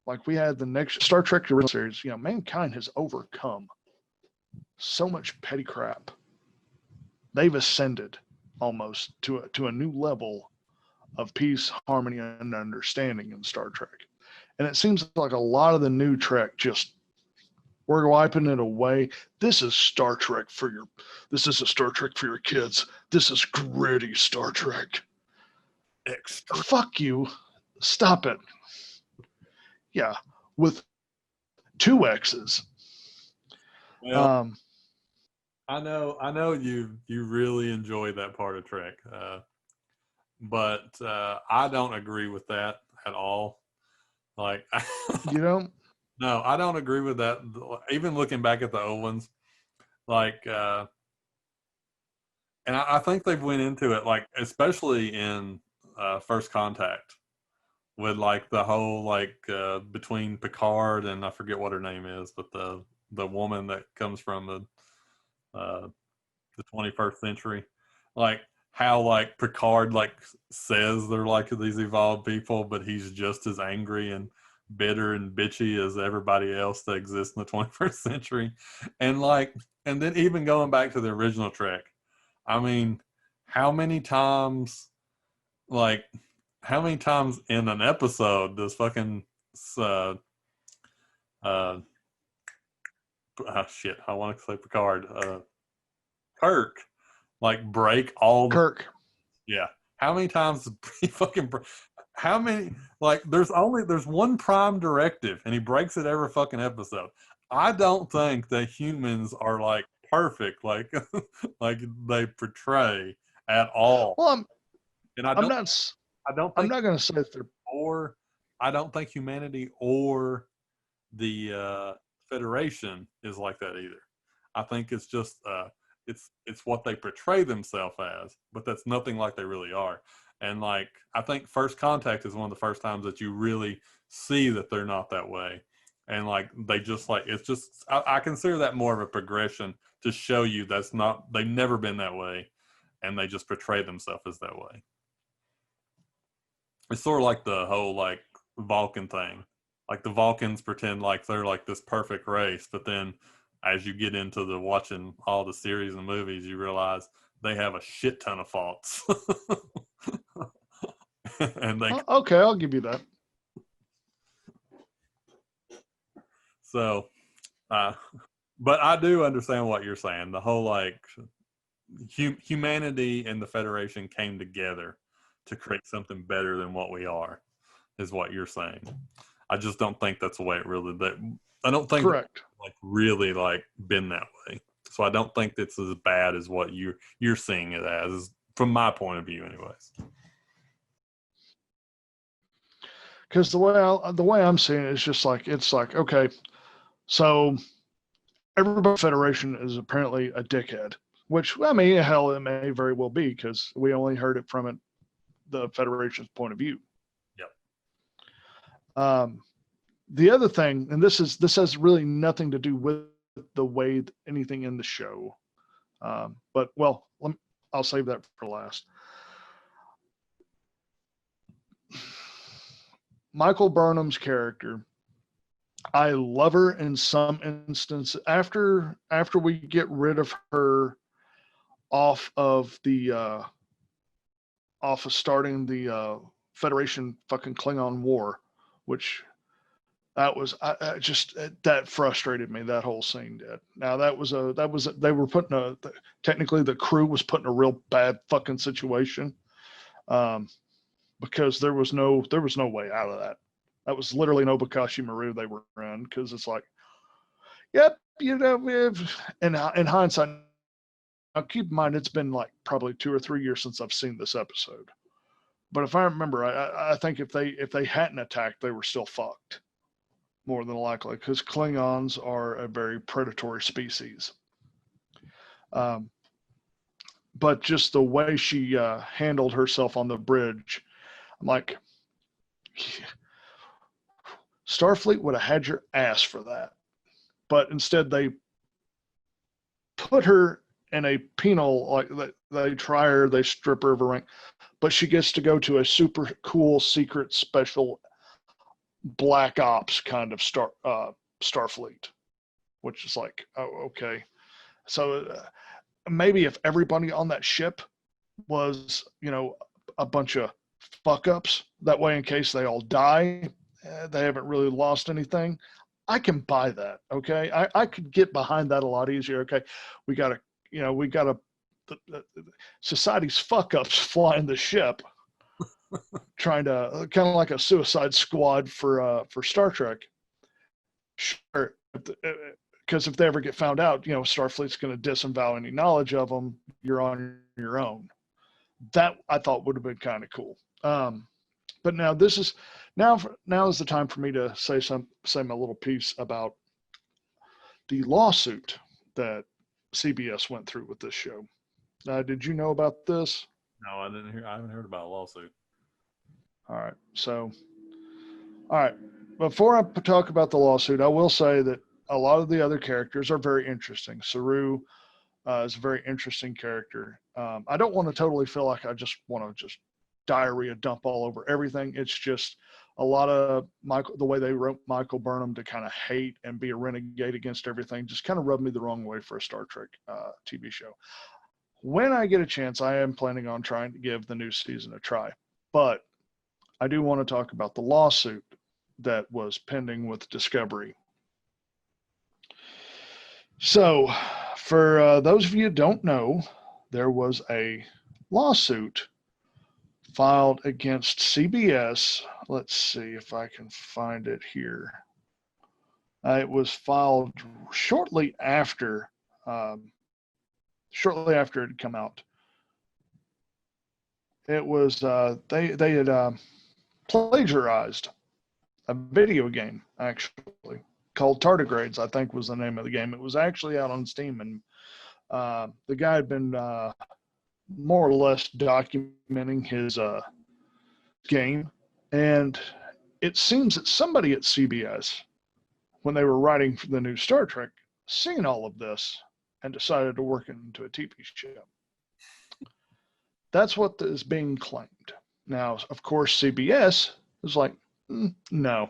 Like we had the next Star Trek original series. Mankind has overcome so much petty crap. They've ascended almost to a new level of peace, harmony, and understanding in Star Trek. And it seems like a lot of the new Trek just we're wiping it away. This is a Star Trek for your kids. This is gritty Star Trek. extra. Fuck you. Stop it. Yeah, with 2 X's. Well, I know you really enjoy that part of Trek, but I don't agree with that at all. Like, You know, no, I don't agree with that. Even looking back at the old ones, like, and I think they've went into it, like, especially in First Contact, with like the whole like between Picard and I forget what her name is, but the woman that comes from the 21st century, like how like Picard like says they're like these evolved people, but he's just as angry and bitter and bitchy as everybody else that exists in the 21st century. And like, and then even going back to the original Trek, I mean, how many times, like, how many times in an episode does fucking uh uh shit, I want to say Picard, Kirk, like break all the, Kirk. yeah, how many times does he fucking how many, like, there's one prime directive and he breaks it every fucking episode. I don't think that humans are like perfect, like like they portray at all. Well, And I I'm don't not. I don't I'm think not going to say that they're. or I don't think humanity or the Federation is like that either. I think it's just it's what they portray themselves as, but that's nothing like they really are. And like I think First Contact is one of the first times that you really see that they're not that way. And like they just like it's just I consider that more of a progression to show you that's not they've never been that way, and they just portray themselves as that way. It's sort of like the whole like Vulcan thing. Like the Vulcans pretend like they're like this perfect race, but then as you get into the watching all the series and movies, you realize they have a shit ton of faults. And they Okay, I'll give you that. so uh but I do understand what you're saying. The whole like humanity and the Federation came together to create something better than what we are, is what you're saying. I just don't think that's the way it really. I don't think Correct. like really like been that way. So I don't think it's as bad as what you're seeing it as, from my point of view, anyways. Because the way I'm seeing it is just like it's like okay, so everybody Federation is apparently a dickhead, which, I mean, hell, it may very well be, because we only heard it from the Federation's point of view. Yep. The other thing, and this has really nothing to do with the way anything in the show, but well, I'll save that for last. Michael Burnham's character, I love her in some instance. After we get rid of her off of starting the Federation fucking Klingon War, which that was that frustrated me. That whole scene did. Now they were putting technically the crew was put in a real bad fucking situation, because there was no way out of that. That was literally no Bokashi Maru they were in, because it's like, yep, in hindsight, now keep in mind it's been like probably 2 or 3 years since I've seen this episode. But if I remember, I think if they hadn't attacked, they were still fucked, more than likely, because Klingons are a very predatory species. But just the way she handled herself on the bridge, I'm like, Starfleet would have had your ass for that. But instead, they put her in a penal, like they try her, they strip her of her rank, but she gets to go to a super cool, secret, special Black Ops kind of Starfleet, which is like, oh, okay. So maybe if everybody on that ship was, a bunch of fuck ups, that way in case they all die, they haven't really lost anything. I can buy that. Okay. I could get behind that a lot easier. Okay. We got society's fuck ups flying the ship, trying to kind of like a Suicide Squad for Star Trek. Sure. Because if they ever get found out, Starfleet's going to disavow any knowledge of them. You're on your own. That I thought would have been kind of cool. But now now is the time for me to say my little piece about the lawsuit that CBS went through with this show. Did you know about this? No, I haven't heard about a lawsuit. All right. Before I talk about the lawsuit, I will say that a lot of the other characters are very interesting. Saru is a very interesting character. I don't want to totally feel like I just want to just diarrhea dump all over everything. It's just a lot of the way they wrote Michael Burnham to kind of hate and be a renegade against everything just kind of rubbed me the wrong way for a Star Trek TV show. When I get a chance, I am planning on trying to give the new season a try. But I do want to talk about the lawsuit that was pending with Discovery. So, for those of you who don't know, there was a lawsuit filed against CBS. Let's see if I can find it here. It was filed shortly after it had come out. It was they had plagiarized a video game, actually, called Tardigrades, I think was the name of the game. It was actually out on Steam, and the guy had been more or less documenting his game. And it seems that somebody at CBS, when they were writing for the new Star Trek, seen all of this and decided to work it into a TV show. That's what is being claimed. Now, of course, CBS is like, no,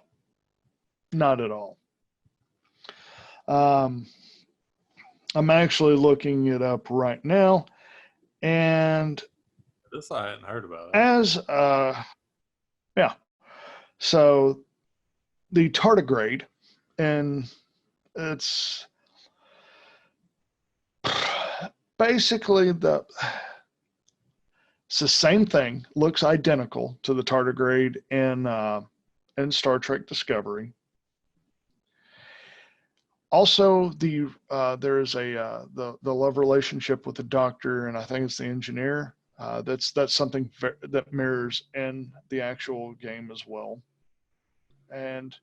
not at all. I'm actually looking it up right now, and this I hadn't heard about. So the tardigrade, and it's basically it's the same thing, looks identical to the tardigrade in Star Trek Discovery. Also, there's the love relationship with the doctor, and I think it's the engineer. That's something that mirrors in the actual game as well. And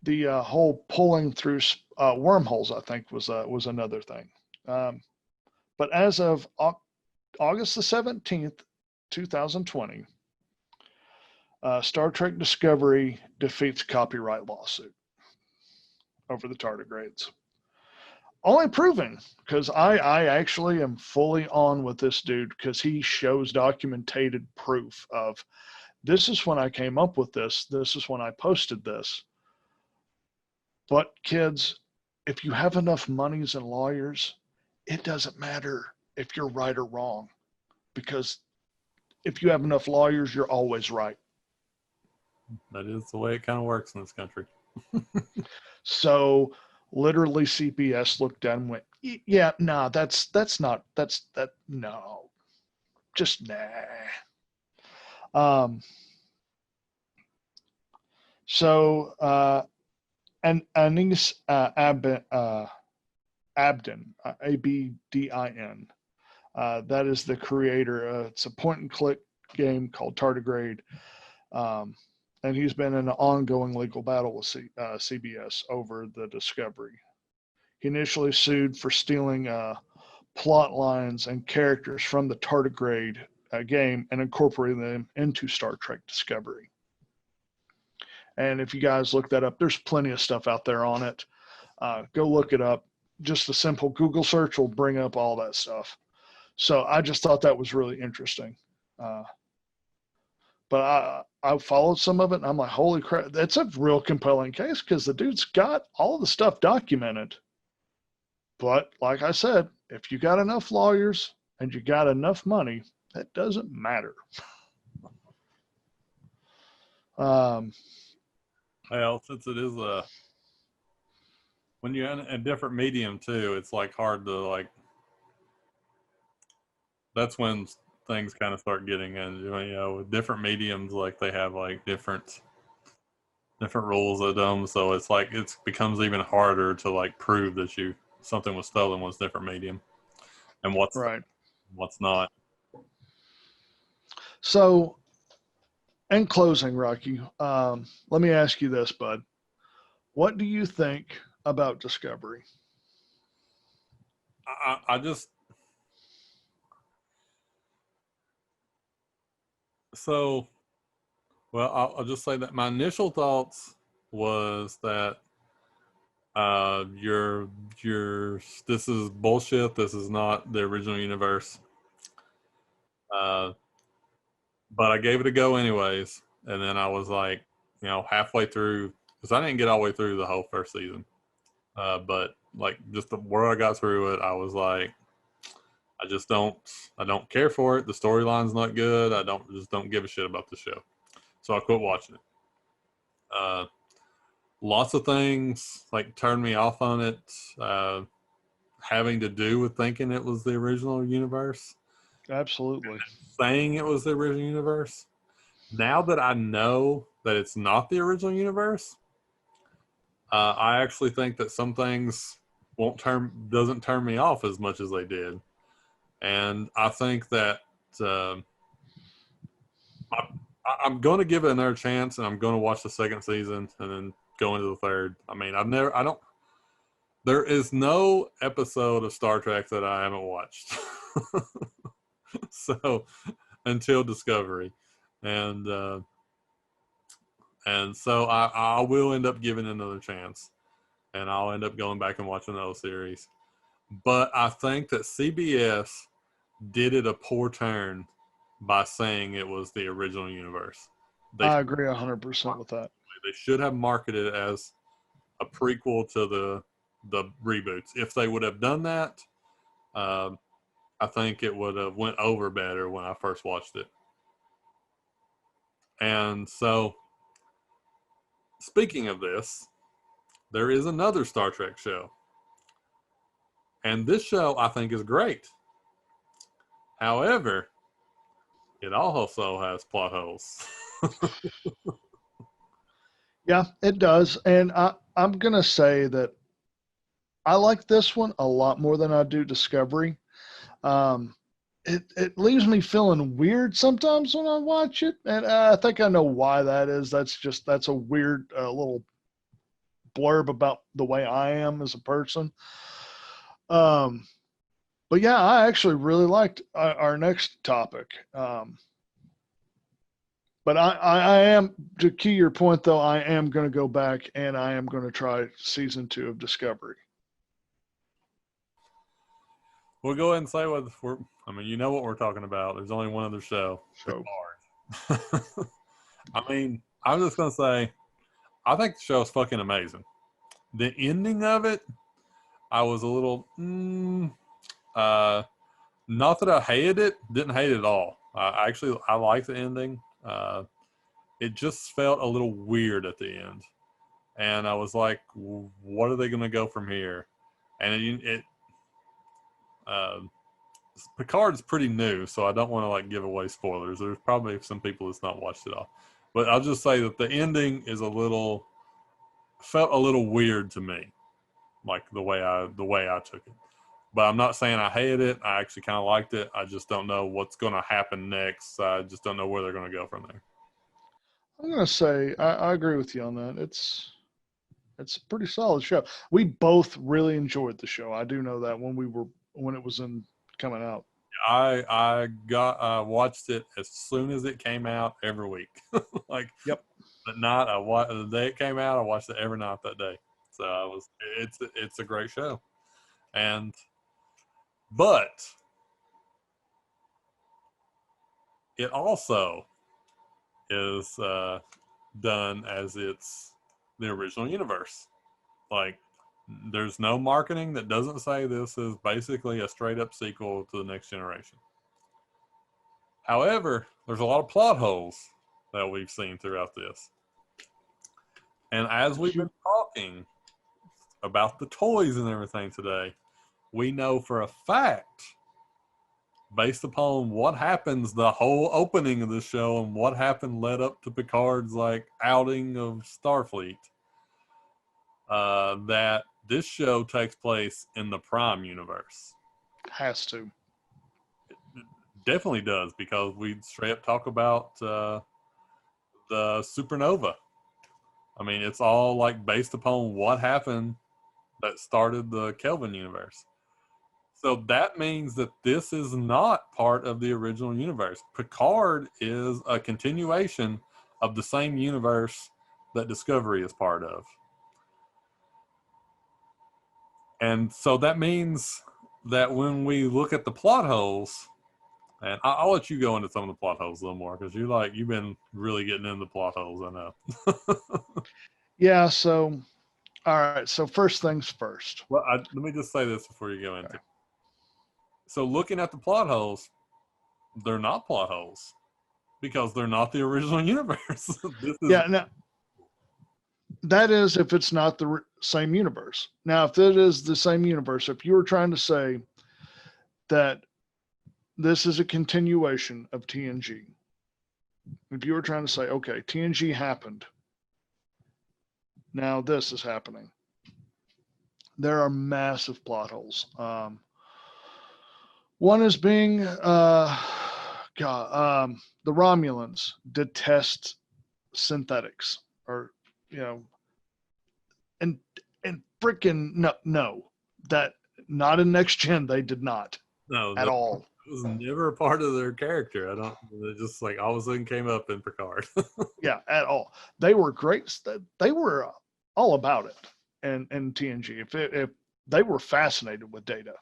The whole pulling through wormholes, I think, was another thing. But as of August the 17th, 2020, Star Trek Discovery defeats copyright lawsuit over the tardigrades. Only proving, because I actually am fully on with this dude, because he shows documented proof of, this is when I came up with this. This is when I posted this. But kids, if you have enough monies and lawyers, it doesn't matter if you're right or wrong, because if you have enough lawyers, you're always right. That is the way it kind of works in this country. So literally CPS looked at him and went, yeah, nah, that's no, just nah. And Anis Abdin, Abdin, that is the creator. It's a point and click game called Tardigrade. And he's been in an ongoing legal battle with CBS over the discovery. He initially sued for stealing plot lines and characters from the Tardigrade game and incorporating them into Star Trek Discovery. And if you guys look that up, there's plenty of stuff out there on it. Go look it up. Just a simple Google search will bring up all that stuff. So I just thought that was really interesting. But I followed some of it, and I'm like, holy crap, that's a real compelling case, because the dude's got all the stuff documented. But like I said, if you got enough lawyers and you got enough money, that doesn't matter. Well, since it is when you're in a different medium too, it's like hard to like. That's when things kind of start getting in. With different mediums, like they have like different rules of them. So it's like it becomes even harder to like prove that something was stolen was different medium, and right. What's not. So, in closing, Rocky, let me ask you this, bud. What do you think about Discovery? I just so well. I'll just say that my initial thoughts was that this is bullshit. This is not the original universe. But I gave it a go anyways, and then I was like, halfway through, because I didn't get all the way through the whole first season. But like just where I got through it, I was like, I don't care for it. The storyline's not good. I don't give a shit about the show. So I quit watching it. Lots of things like turned me off on it, having to do with thinking it was the original universe. Absolutely. Saying it was the original universe. Now that I know that it's not the original universe, I actually think that some things doesn't turn me off as much as they did. And I think that I'm going to give it another chance, and I'm going to watch the second season and then go into the third. I mean, there is no episode of Star Trek that I haven't watched. So until Discovery. And so I will end up giving it another chance, and I'll end up going back and watching those series. But I think that CBS did it a poor turn by saying it was the original universe. I agree 100% with that. They should have marketed it as a prequel to the reboots. If they would have done that, I think it would have went over better when I first watched it. And so, speaking of this, there is another Star Trek show. And this show, I think, is great. However, it also has plot holes. Yeah, it does. And I'm going to say that I like this one a lot more than I do Discovery. It leaves me feeling weird sometimes when I watch it. And I think I know why that is. That's a weird little blurb about the way I am as a person. But yeah, I actually really liked our next topic. But I am, to key your point though, I am going to go back and I am going to try season 2 of Discovery. We'll go ahead and say what we're. I mean, you know what we're talking about. There's only one other show, So Picard. I mean, I'm just gonna say, I think the show is fucking amazing. The ending of it, I was a little, not that I hated it, didn't hate it at all. I like the ending. It just felt a little weird at the end, and I was like, what are they gonna go from here? And uh, Picard's pretty new, so I don't want to like give away spoilers. There's probably some people that's not watched it all, but I'll just say that the ending is felt a little weird to me, like the way I took it. But I'm not saying I hated it. I actually kind of liked it. I just don't know what's going to happen next. I just don't know where they're going to go from there. I'm going to say I agree with you on that. It's a pretty solid show. We both really enjoyed the show. I do know that when it was coming out. I watched it as soon as it came out every week. Like, yep. The day it came out, I watched it every night that day. So it's a great show, but it also is done as it's the original universe. Like, there's no marketing that doesn't say this is basically a straight up sequel to the Next Generation. However, there's a lot of plot holes that we've seen throughout this. And as we've been talking about the toys and everything today, we know for a fact, based upon what happens, the whole opening of the show and what happened led up to Picard's like outing of Starfleet, that this show takes place in the Prime universe. Has to. It definitely does, because we straight up talk about the supernova. I mean, it's all like based upon what happened that started the Kelvin universe. So that means that this is not part of the original universe. Picard is a continuation of the same universe that Discovery is part of. And so that means that when we look at the plot holes, and I'll let you go into some of the plot holes a little more, because you've been really getting into the plot holes, I know. Yeah, so all right, so first things first. Well, let me just say this before you go into it. So looking at the plot holes, they're not plot holes, because they're not the original universe. Now that is if it's not the same universe. Now, if it is the same universe, if you were trying to say that this is a continuation of TNG, if you were trying to say, okay, TNG happened, now this is happening, there are massive plot holes. One is being, the Romulans detest synthetics, or and freaking no, that not in Next Gen they did not. No, at all. It was never a part of their character. It just like all of a sudden came up in Picard. Yeah, at all. They were great. They were all about it. And TNG, if they were fascinated with Data.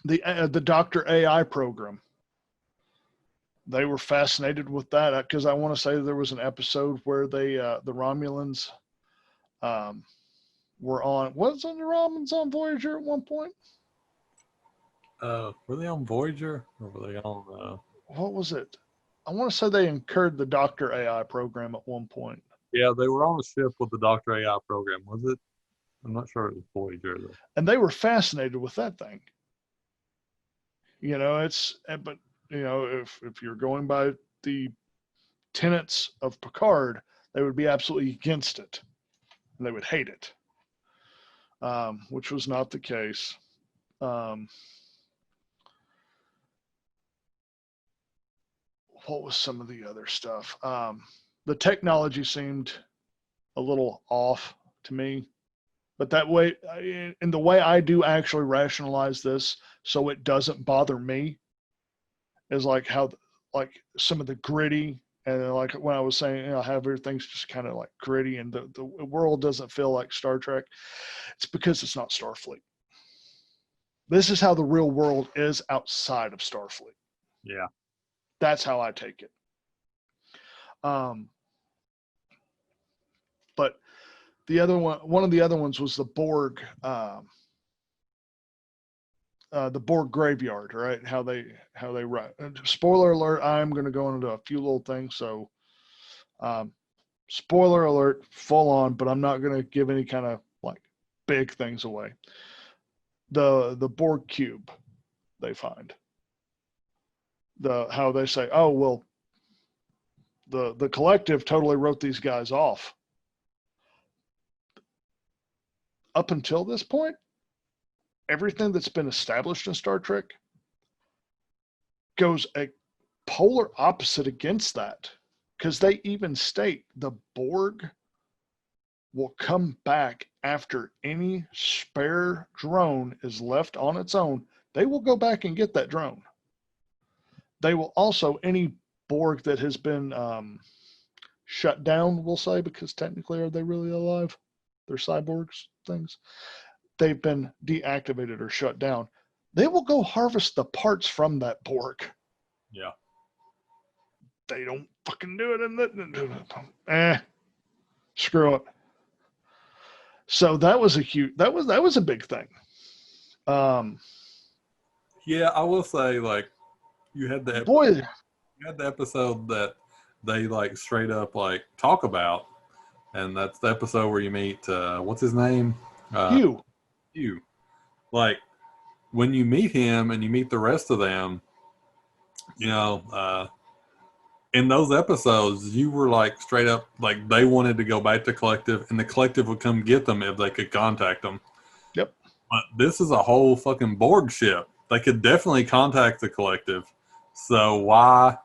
The Dr. AI program, they were fascinated with that, because I want to say there was an episode where the Romulans were on. Wasn't the Romulans on Voyager at one point? Were they on Voyager, or were they on? What was it? I want to say they incurred the Dr. AI program at one point. Yeah, they were on the ship with the Dr. AI program. Was it? I'm not sure it was Voyager though. And they were fascinated with that thing. But if you're going by the tenets of Picard, they would be absolutely against it, and they would hate it, which was not the case. What was some of the other stuff? the technology seemed a little off to me. But that way, in the way I do actually rationalize this, so it doesn't bother me, is like how, like some of the gritty, and like when I was saying, how everything's just kind of like gritty, and the world doesn't feel like Star Trek. It's because it's not Starfleet. This is how the real world is outside of Starfleet. Yeah. That's how I take it. But one of the other ones was the Borg graveyard, right? How they write. Spoiler alert, I'm going to go into a few little things. So, spoiler alert, full on, but I'm not going to give any kind of like big things away. The Borg cube they find. How they say, oh, well, the collective totally wrote these guys off. Up until this point, everything that's been established in Star Trek goes a polar opposite against that, because they even state the Borg will come back after any spare drone is left on its own. They will go back and get that drone. They will also, any Borg that has been shut down, we'll say, because technically, are they really alive? They're cyborgs things. They've been deactivated or shut down. They will go harvest the parts from that Borg. Yeah. They don't fucking do it. Screw it. So that was a big thing. Yeah, I will say, like, you had the episode that they like straight up like talk about, and that's the episode where you meet what's his name? Hugh. Like, when you meet him and you meet the rest of them, in those episodes, you were like straight up like they wanted to go back to Collective, and the Collective would come get them if they could contact them. Yep. But this is a whole fucking Borg ship. They could definitely contact the Collective. So why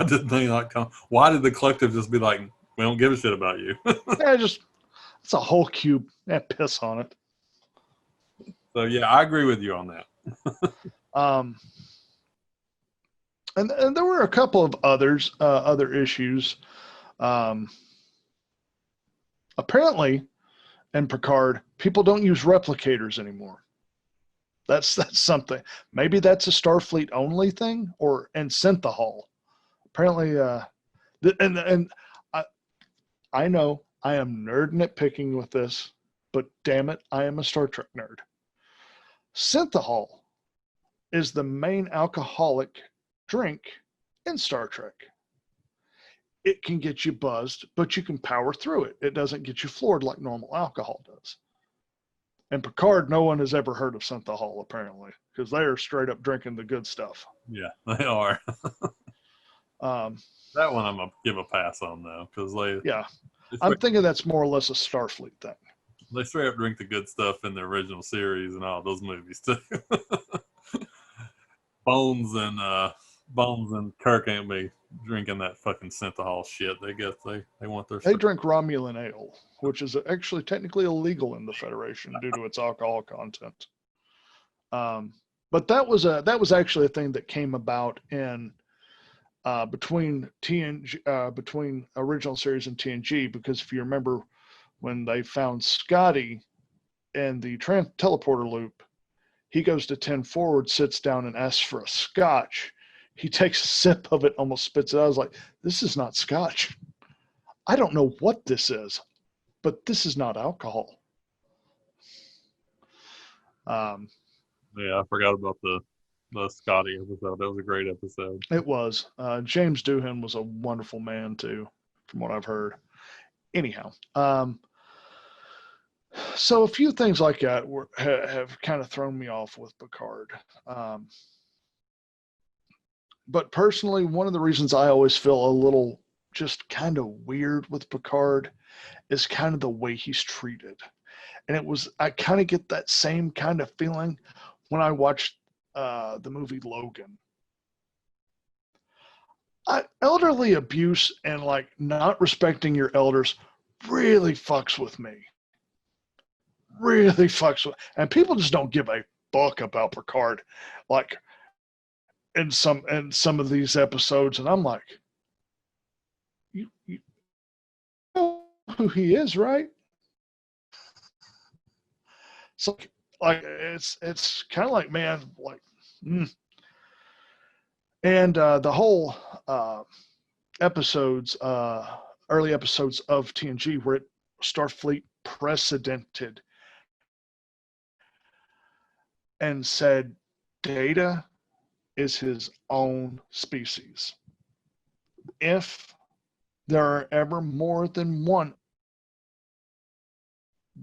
did they not come? Why did the Collective just be like, we don't give a shit about you? It's a whole cube. Piss on it. So yeah, I agree with you on that. And there were a couple of other issues. Apparently, in Picard, people don't use replicators anymore. That's something. Maybe that's a Starfleet only thing, or in Synthahol. Apparently, and I know I am nerd nitpicking with this, but damn it, I am a Star Trek nerd. Synthahol is the main alcoholic drink in Star Trek. It can get you buzzed, but you can power through it. It doesn't get you floored like normal alcohol does. And Picard, no one has ever heard of Synthahol, apparently, because they are straight up drinking the good stuff. Yeah, they are. That one I'm going to give a pass on, though, because I'm thinking that's more or less a Starfleet thing. They straight up drink the good stuff in the original series and all those movies, too. Bones and Kirk ain't be drinking that fucking Synthahol shit. They guess they want their. They drink Romulan ale, which is actually technically illegal in the Federation due to its alcohol content. But that was actually a thing that came about in between TNG, between original series and TNG, because if you remember when they found Scotty in the teleporter loop, he goes to 10 forward, sits down, and asks for a scotch. He takes a sip of it, almost spits it out. I was like, this is not scotch. I don't know what this is, but this is not alcohol. Yeah, I forgot about the Scotty episode. That was a great episode. It was. James Doohan was a wonderful man, too, from what I've heard. Anyhow, so a few things like that have kind of thrown me off with Picard. But personally, one of the reasons I always feel a little just kind of weird with Picard is kind of the way he's treated. And I kind of get that same kind of feeling when I watched the movie Logan. elderly abuse and like not respecting your elders really fucks with me. Really fucks with, and people just don't give a fuck about Picard, like in some of these episodes, and I'm like, you know who he is, right? So like it's kind of like, man, like, and the whole episodes, early episodes of TNG, where Starfleet precedented and said Data is his own species. If there are ever more than one,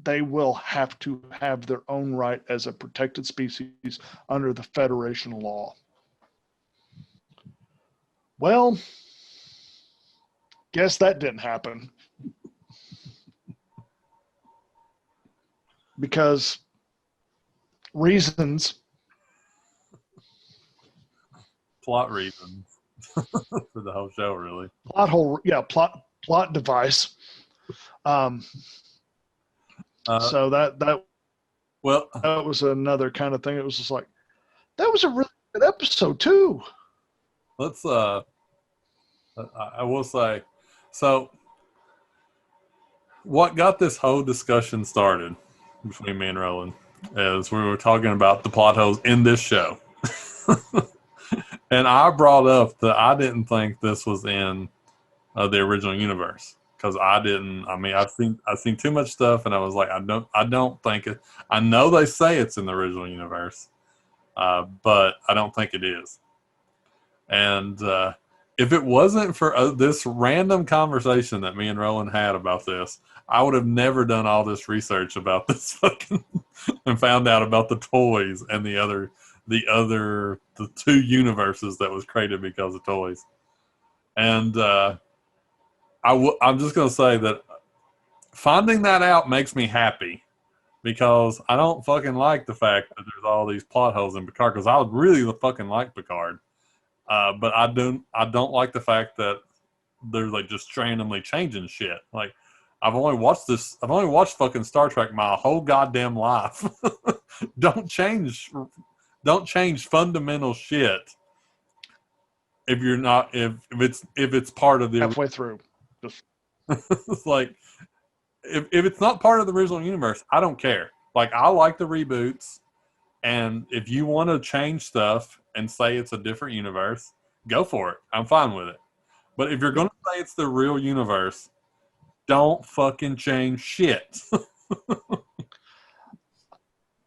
they will have to have their own right as a protected species under the Federation law. Well, guess that didn't happen. Because reasons. Plot reasons for the whole show, really. Plot device. So that was another kind of thing. It was just like, that was a really good episode too. Let's I will say, so what got this whole discussion started between me and Roland is we were talking about the plot holes in this show. And I brought up that I didn't think this was in the original universe, because I didn't. I mean, I've seen too much stuff, and I was like, I don't think it. I know they say it's in the original universe, but I don't think it is. And if it wasn't for this random conversation that me and Roland had about this, I would have never done all this research about this fucking and found out about the toys and the two universes that was created because of toys. And I'm just going to say that finding that out makes me happy, because I don't fucking like the fact that there's all these plot holes in Picard, because I really fucking like Picard. But I don't like the fact that they're like just randomly changing shit. Like, I've only watched fucking Star Trek my whole goddamn life. Don't change fundamental shit if you're not if it's part of the halfway through. It's like, if it's not part of the original universe, I don't care. Like, I like the reboots, and if you want to change stuff and say it's a different universe, go for it. I'm fine with it. But if you're going to say it's the real universe, don't fucking change shit.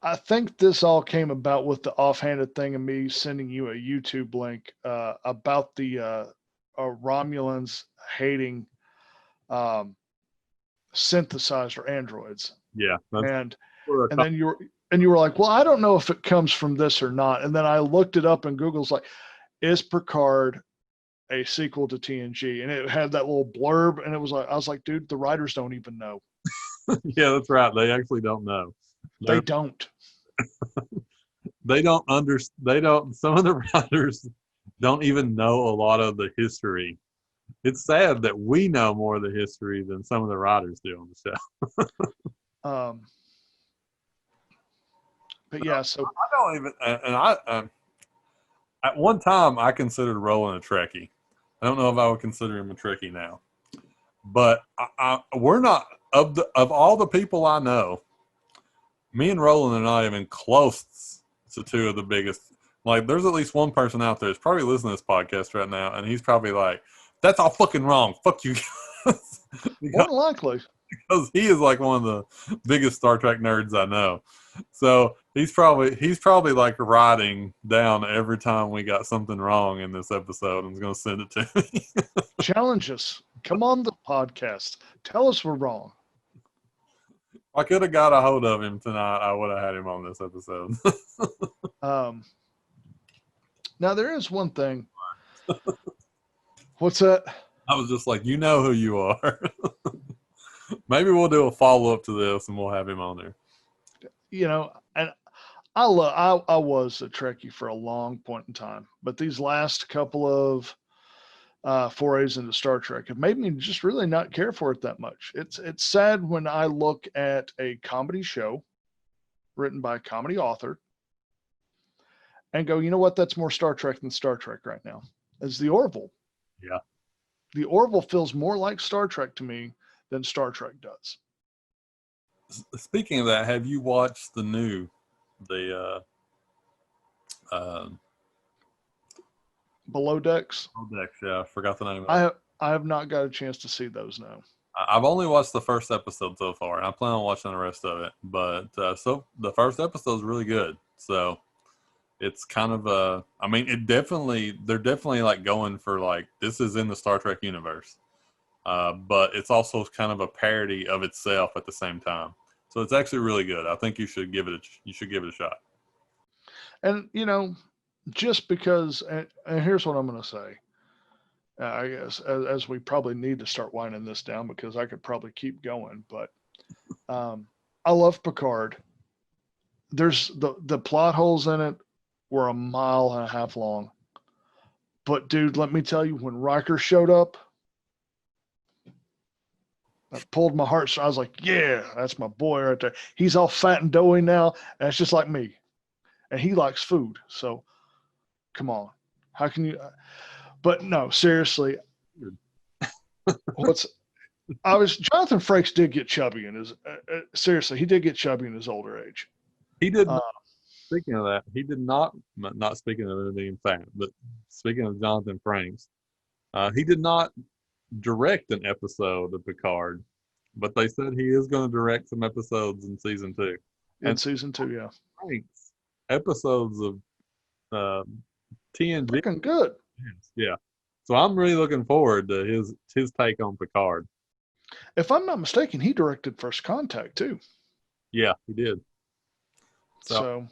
I think this all came about with the offhanded thing of me sending you a YouTube link about the Romulans hating synthesizer androids. Yeah, and then you were like, well, I don't know if it comes from this or not. And then I looked it up, and Google's like, is Picard a sequel to TNG? And it had that little blurb, and I was like, dude, the writers don't even know. Yeah, that's right. They actually don't know. They don't. They don't some of the writers don't even know a lot of the history. It's sad that we know more of the history than some of the writers do on the show. But yeah, so I don't even, and I at one time I considered Roland a Trekkie. I don't know if I would consider him a Trekkie now, but we're not, of all the people I know, me and Roland are not even close to two of the biggest. Like, there's at least one person out there that's probably listening to this podcast right now, and he's probably like, that's all fucking wrong. Fuck you guys. More than likely. Because he is like one of the biggest Star Trek nerds I know. So he's probably like writing down every time we got something wrong in this episode and is going to send it to me. Challenge us. Come on the podcast. Tell us we're wrong. If I could have got a hold of him tonight, I would have had him on this episode. Now there is one thing. What's that? I was just like, you know who you are. Maybe we'll do a follow-up to this and we'll have him on there. You know, and I was a Trekkie for a long point in time, but these last couple of forays into Star Trek have made me just really not care for it that much. It's sad when I look at a comedy show written by a comedy author and go, you know what? That's more Star Trek than Star Trek right now. As the Orville. Yeah. The Orville feels more like Star Trek to me than Star Trek does. Speaking of that, have you watched the Below Decks? Dex? Yeah, I forgot the name of I it. have, I have not got a chance to see those now. I've only watched the first episode so far, and I plan on watching the rest of it. But so the first episode is really good. So it's kind of I mean, they're definitely like going for like this is in the Star Trek universe, but it's also kind of a parody of itself at the same time. So it's actually really good. I think you should give it a shot. And just because, and here's what I'm going to say. I guess as we probably need to start winding this down because I could probably keep going, but I love Picard. There's the plot holes in it were a mile and a half long. But dude, let me tell you, when Riker showed up, that pulled my heart. So I was like, yeah, that's my boy right there. He's all fat and doughy now, and it's just like me. And he likes food. So come on. How can you but no, seriously, what's I was Jonathan Frakes did get chubby in his seriously, he did get chubby in his older age. He did Uh, not. Speaking of that, he did not. Not speaking of anything in fact, but speaking of Jonathan Franks, he did not direct an episode of Picard, but they said he is going to direct some episodes in season two. in And season 2, yeah. Franks episodes of uh, TNG, Freaking good. yeah. So I'm really looking forward to his take on Picard. If I'm not mistaken, he directed First Contact too. Yeah, he did. So So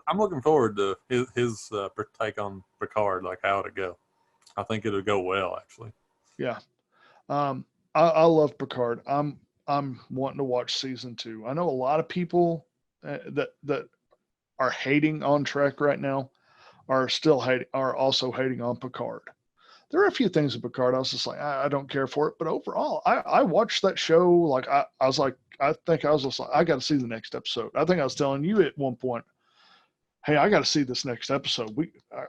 I'm looking forward to his take on Picard, like how it'll go. I think it'll go well, actually. yeah. I love Picard. I'm wanting to watch season 2. I know a lot of people that are hating on Trek right now are also hating on Picard. There are a few things in Picard I was just like, I don't care for it, but overall, I watched that show like I was like, I think I was just like, I got to see the next episode. I think I was telling you at one point, hey, I got to see this next episode.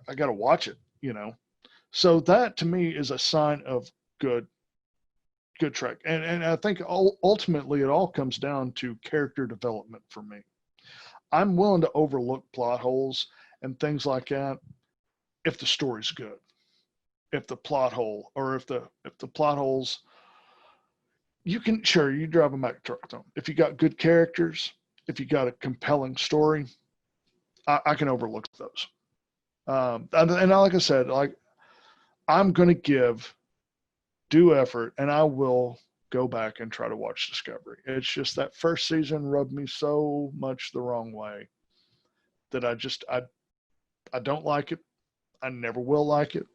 I got to watch it. So that to me is a sign of good Trek, and I think ultimately it all comes down to character development for me. I'm willing to overlook plot holes and things like that if the story's good. If the plot hole or if the plot holes, you can sure you drive a Mack truck on. If you got good characters, if you got a compelling story, I can overlook those. And like I said, like I'm going to give due effort, and I will go back and try to watch Discovery. It's just that first season rubbed me so much the wrong way that I don't like it. I never will like it.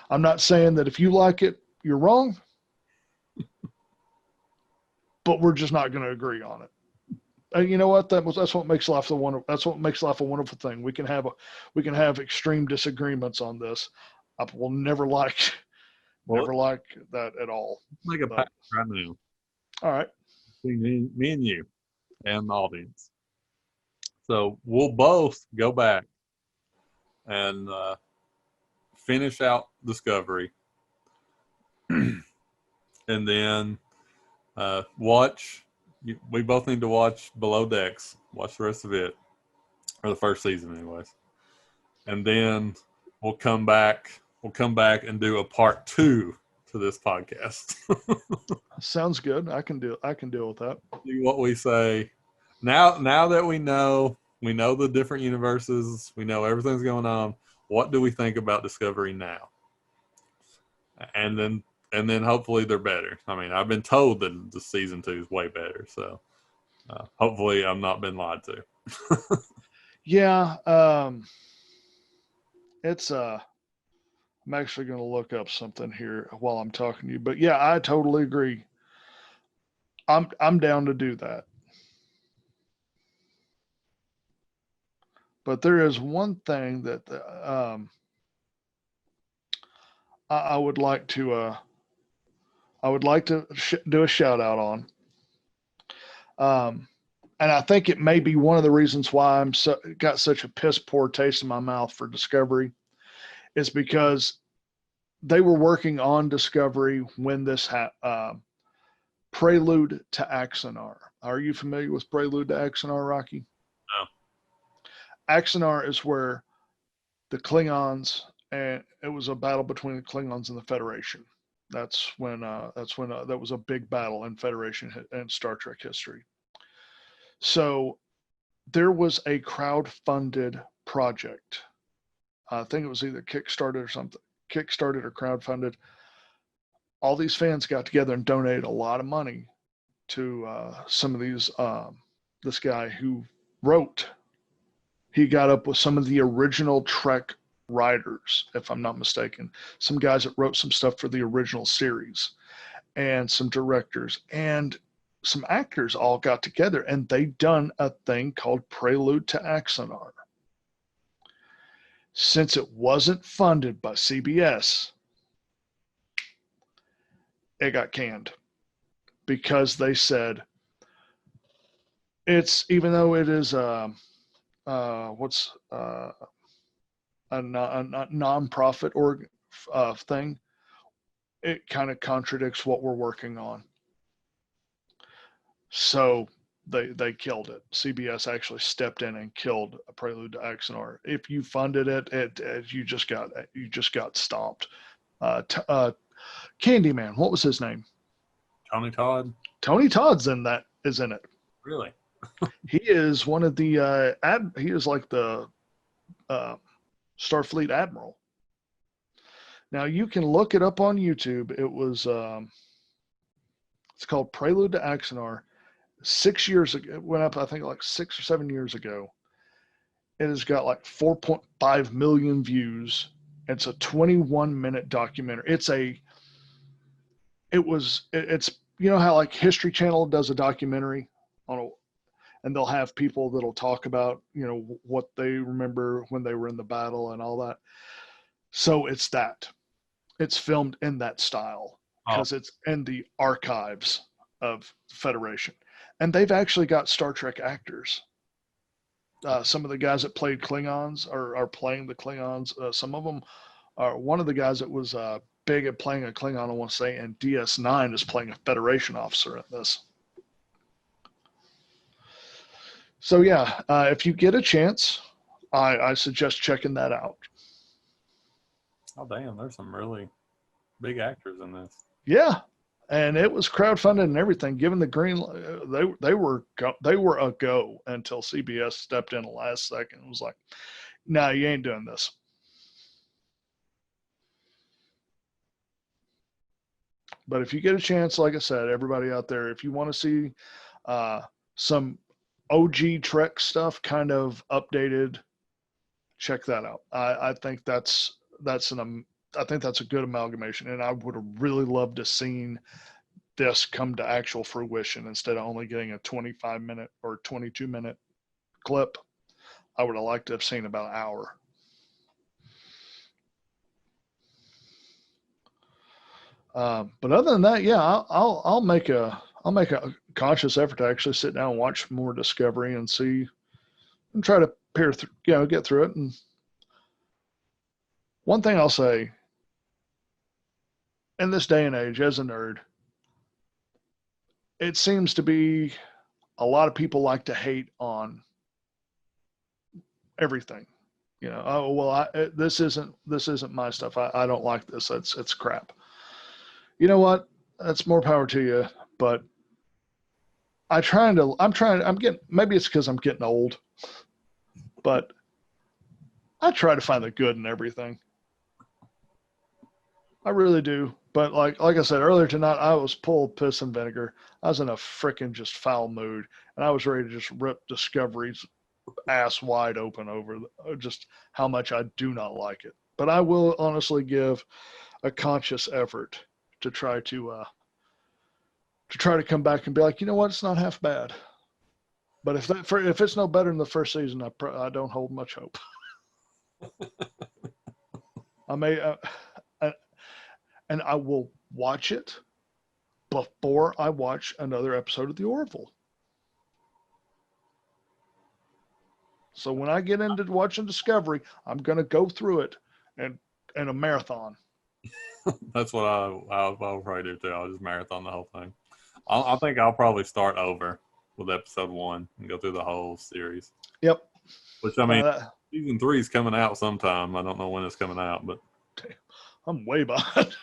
I'm not saying that if you like it, you're wrong, but we're just not going to agree on it. And you know what? That's what makes life that's what makes life a wonderful thing. We can have extreme disagreements on this. I will never like Well, that at all. let's make a But pact right now all right, between me and you and the audience. So we'll both go back and finish out Discovery, and then watch. We both need to watch Below Decks. Watch the rest of it, or the first season, anyways. And then we'll come back. We'll come back and do a part two to this podcast. sounds good. I can deal with that. See what we say now. Now that we know the different universes. We know everything's going on. What do we think about Discovery now? And then hopefully they're better. I mean, I've been told that the season 2 is way better. So hopefully I'm not been lied to. Yeah, it's I'm actually going to look up something here while I'm talking to you. But yeah, I totally agree. I'm down to do that. But there is one thing that I would like to do a shout out on. And I think it may be one of the reasons why got such a piss poor taste in my mouth for Discovery is because they were working on Discovery when this Prelude to Axanar. Are you familiar with Prelude to Axanar, Rocky? No. Axanar is where the Klingons, and it was a battle between the Klingons and the Federation. That's when that was a big battle in Federation and Star Trek history. So there was a crowd-funded project. I think it was either Kickstarted or something, Kickstarted or crowd-funded. All these fans got together and donated a lot of money to some of these. This guy who wrote, he got up with some of the original Trek writers, if I'm not mistaken, some guys that wrote some stuff for the original series, and some directors and some actors all got together, and they done a thing called Prelude to Axanar. Since it wasn't funded by CBS, it got canned because they said it's, even though it is what's a non-profit thing, it kind of contradicts what we're working on. So they killed it. CBS actually stepped in and killed a Prelude to Axanar. If you funded it, you just got stomped. Candyman, what was his name? Tony Todd. Tony Todd's is in it. Really? He is one of the he is like the Starfleet admiral. Now you can look it up on YouTube. It was it's called Prelude to Axanar. 6 years ago, it went up, I think, like 6 or 7 years ago. It has got like 4.5 million views. It's a 21-minute documentary. It's you know how like History Channel does a documentary and they'll have people that'll talk about, you know, what they remember when they were in the battle and all that. So it's filmed in that style because it's in the archives of Federation. And they've actually got Star Trek actors. Some of the guys that played Klingons are playing the Klingons. Some of them are, one of the guys that was big at playing a Klingon, I want to say, in DS9 is playing a Federation officer in this. So yeah, if you get a chance, I suggest checking that out. Oh damn, there's some really big actors in this. Yeah, and it was crowdfunded and everything. Given the green, they were a go until CBS stepped in the last second and was like, "No, you ain't doing this." But if you get a chance, like I said, everybody out there, if you want to see some OG Trek stuff kind of updated, check that out. I think that's a good amalgamation, and I would have really loved to seen this come to actual fruition instead of only getting a 25-minute or 22-minute clip. I would have liked to have seen about an hour. But other than that, yeah, I'll make a conscious effort to actually sit down and watch more Discovery and see and try to get through it. And one thing I'll say, in this day and age, as a nerd, it seems to be a lot of people like to hate on everything. You know, oh well, this isn't my stuff. I don't like this. It's crap. You know what? That's more power to you. But I'm getting, maybe it's because I'm getting old, but I try to find the good in everything. I really do. But like I said earlier tonight, I was full of piss and vinegar. I was in a freaking just foul mood, and I was ready to just rip Discovery's ass wide open over just how much I do not like it. But I will honestly give a conscious effort to try to come back and be like, you know what, it's not half bad. But if it's no better than the first season, I don't hold much hope. I may and I will watch it before I watch another episode of The Orville. So when I get into watching Discovery, I'm going to go through it and in a marathon. That's what I'll probably do too. I'll just marathon the whole thing. I think I'll probably start over with episode 1 and go through the whole series. Yep. Which, I mean, season 3 is coming out sometime. I don't know when it's coming out, but I'm way behind.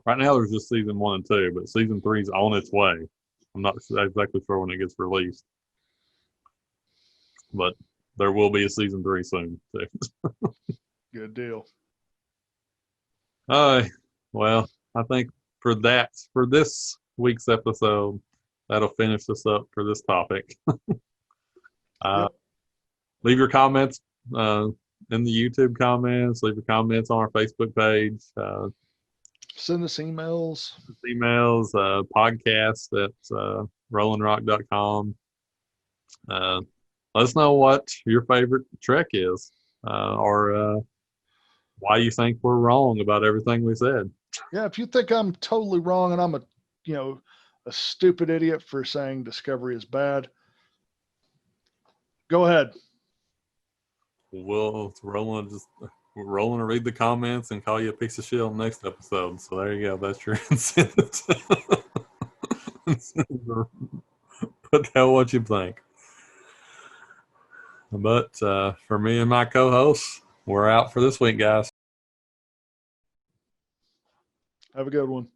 right now there's just season 1 and 2, but season 3 is on its way. I'm not exactly sure when it gets released, but there will be a season 3 soon too. Good deal. Well, I think for this week's episode, that'll finish us up for this topic. Yep. Leave your comments in the YouTube comments. Leave your comments on our Facebook page. Send us emails. Podcast at rolandrock.com. Let us know what your favorite Trek is, or why you think we're wrong about everything we said. Yeah, if you think I'm totally wrong and I'm a stupid idiot for saying Discovery is bad, go ahead. We'll Roland to read the comments and call you a piece of shit on the next episode. So there you go. That's your incentive. Put down what you think. But for me and my co-hosts, we're out for this week, guys. Have a good one.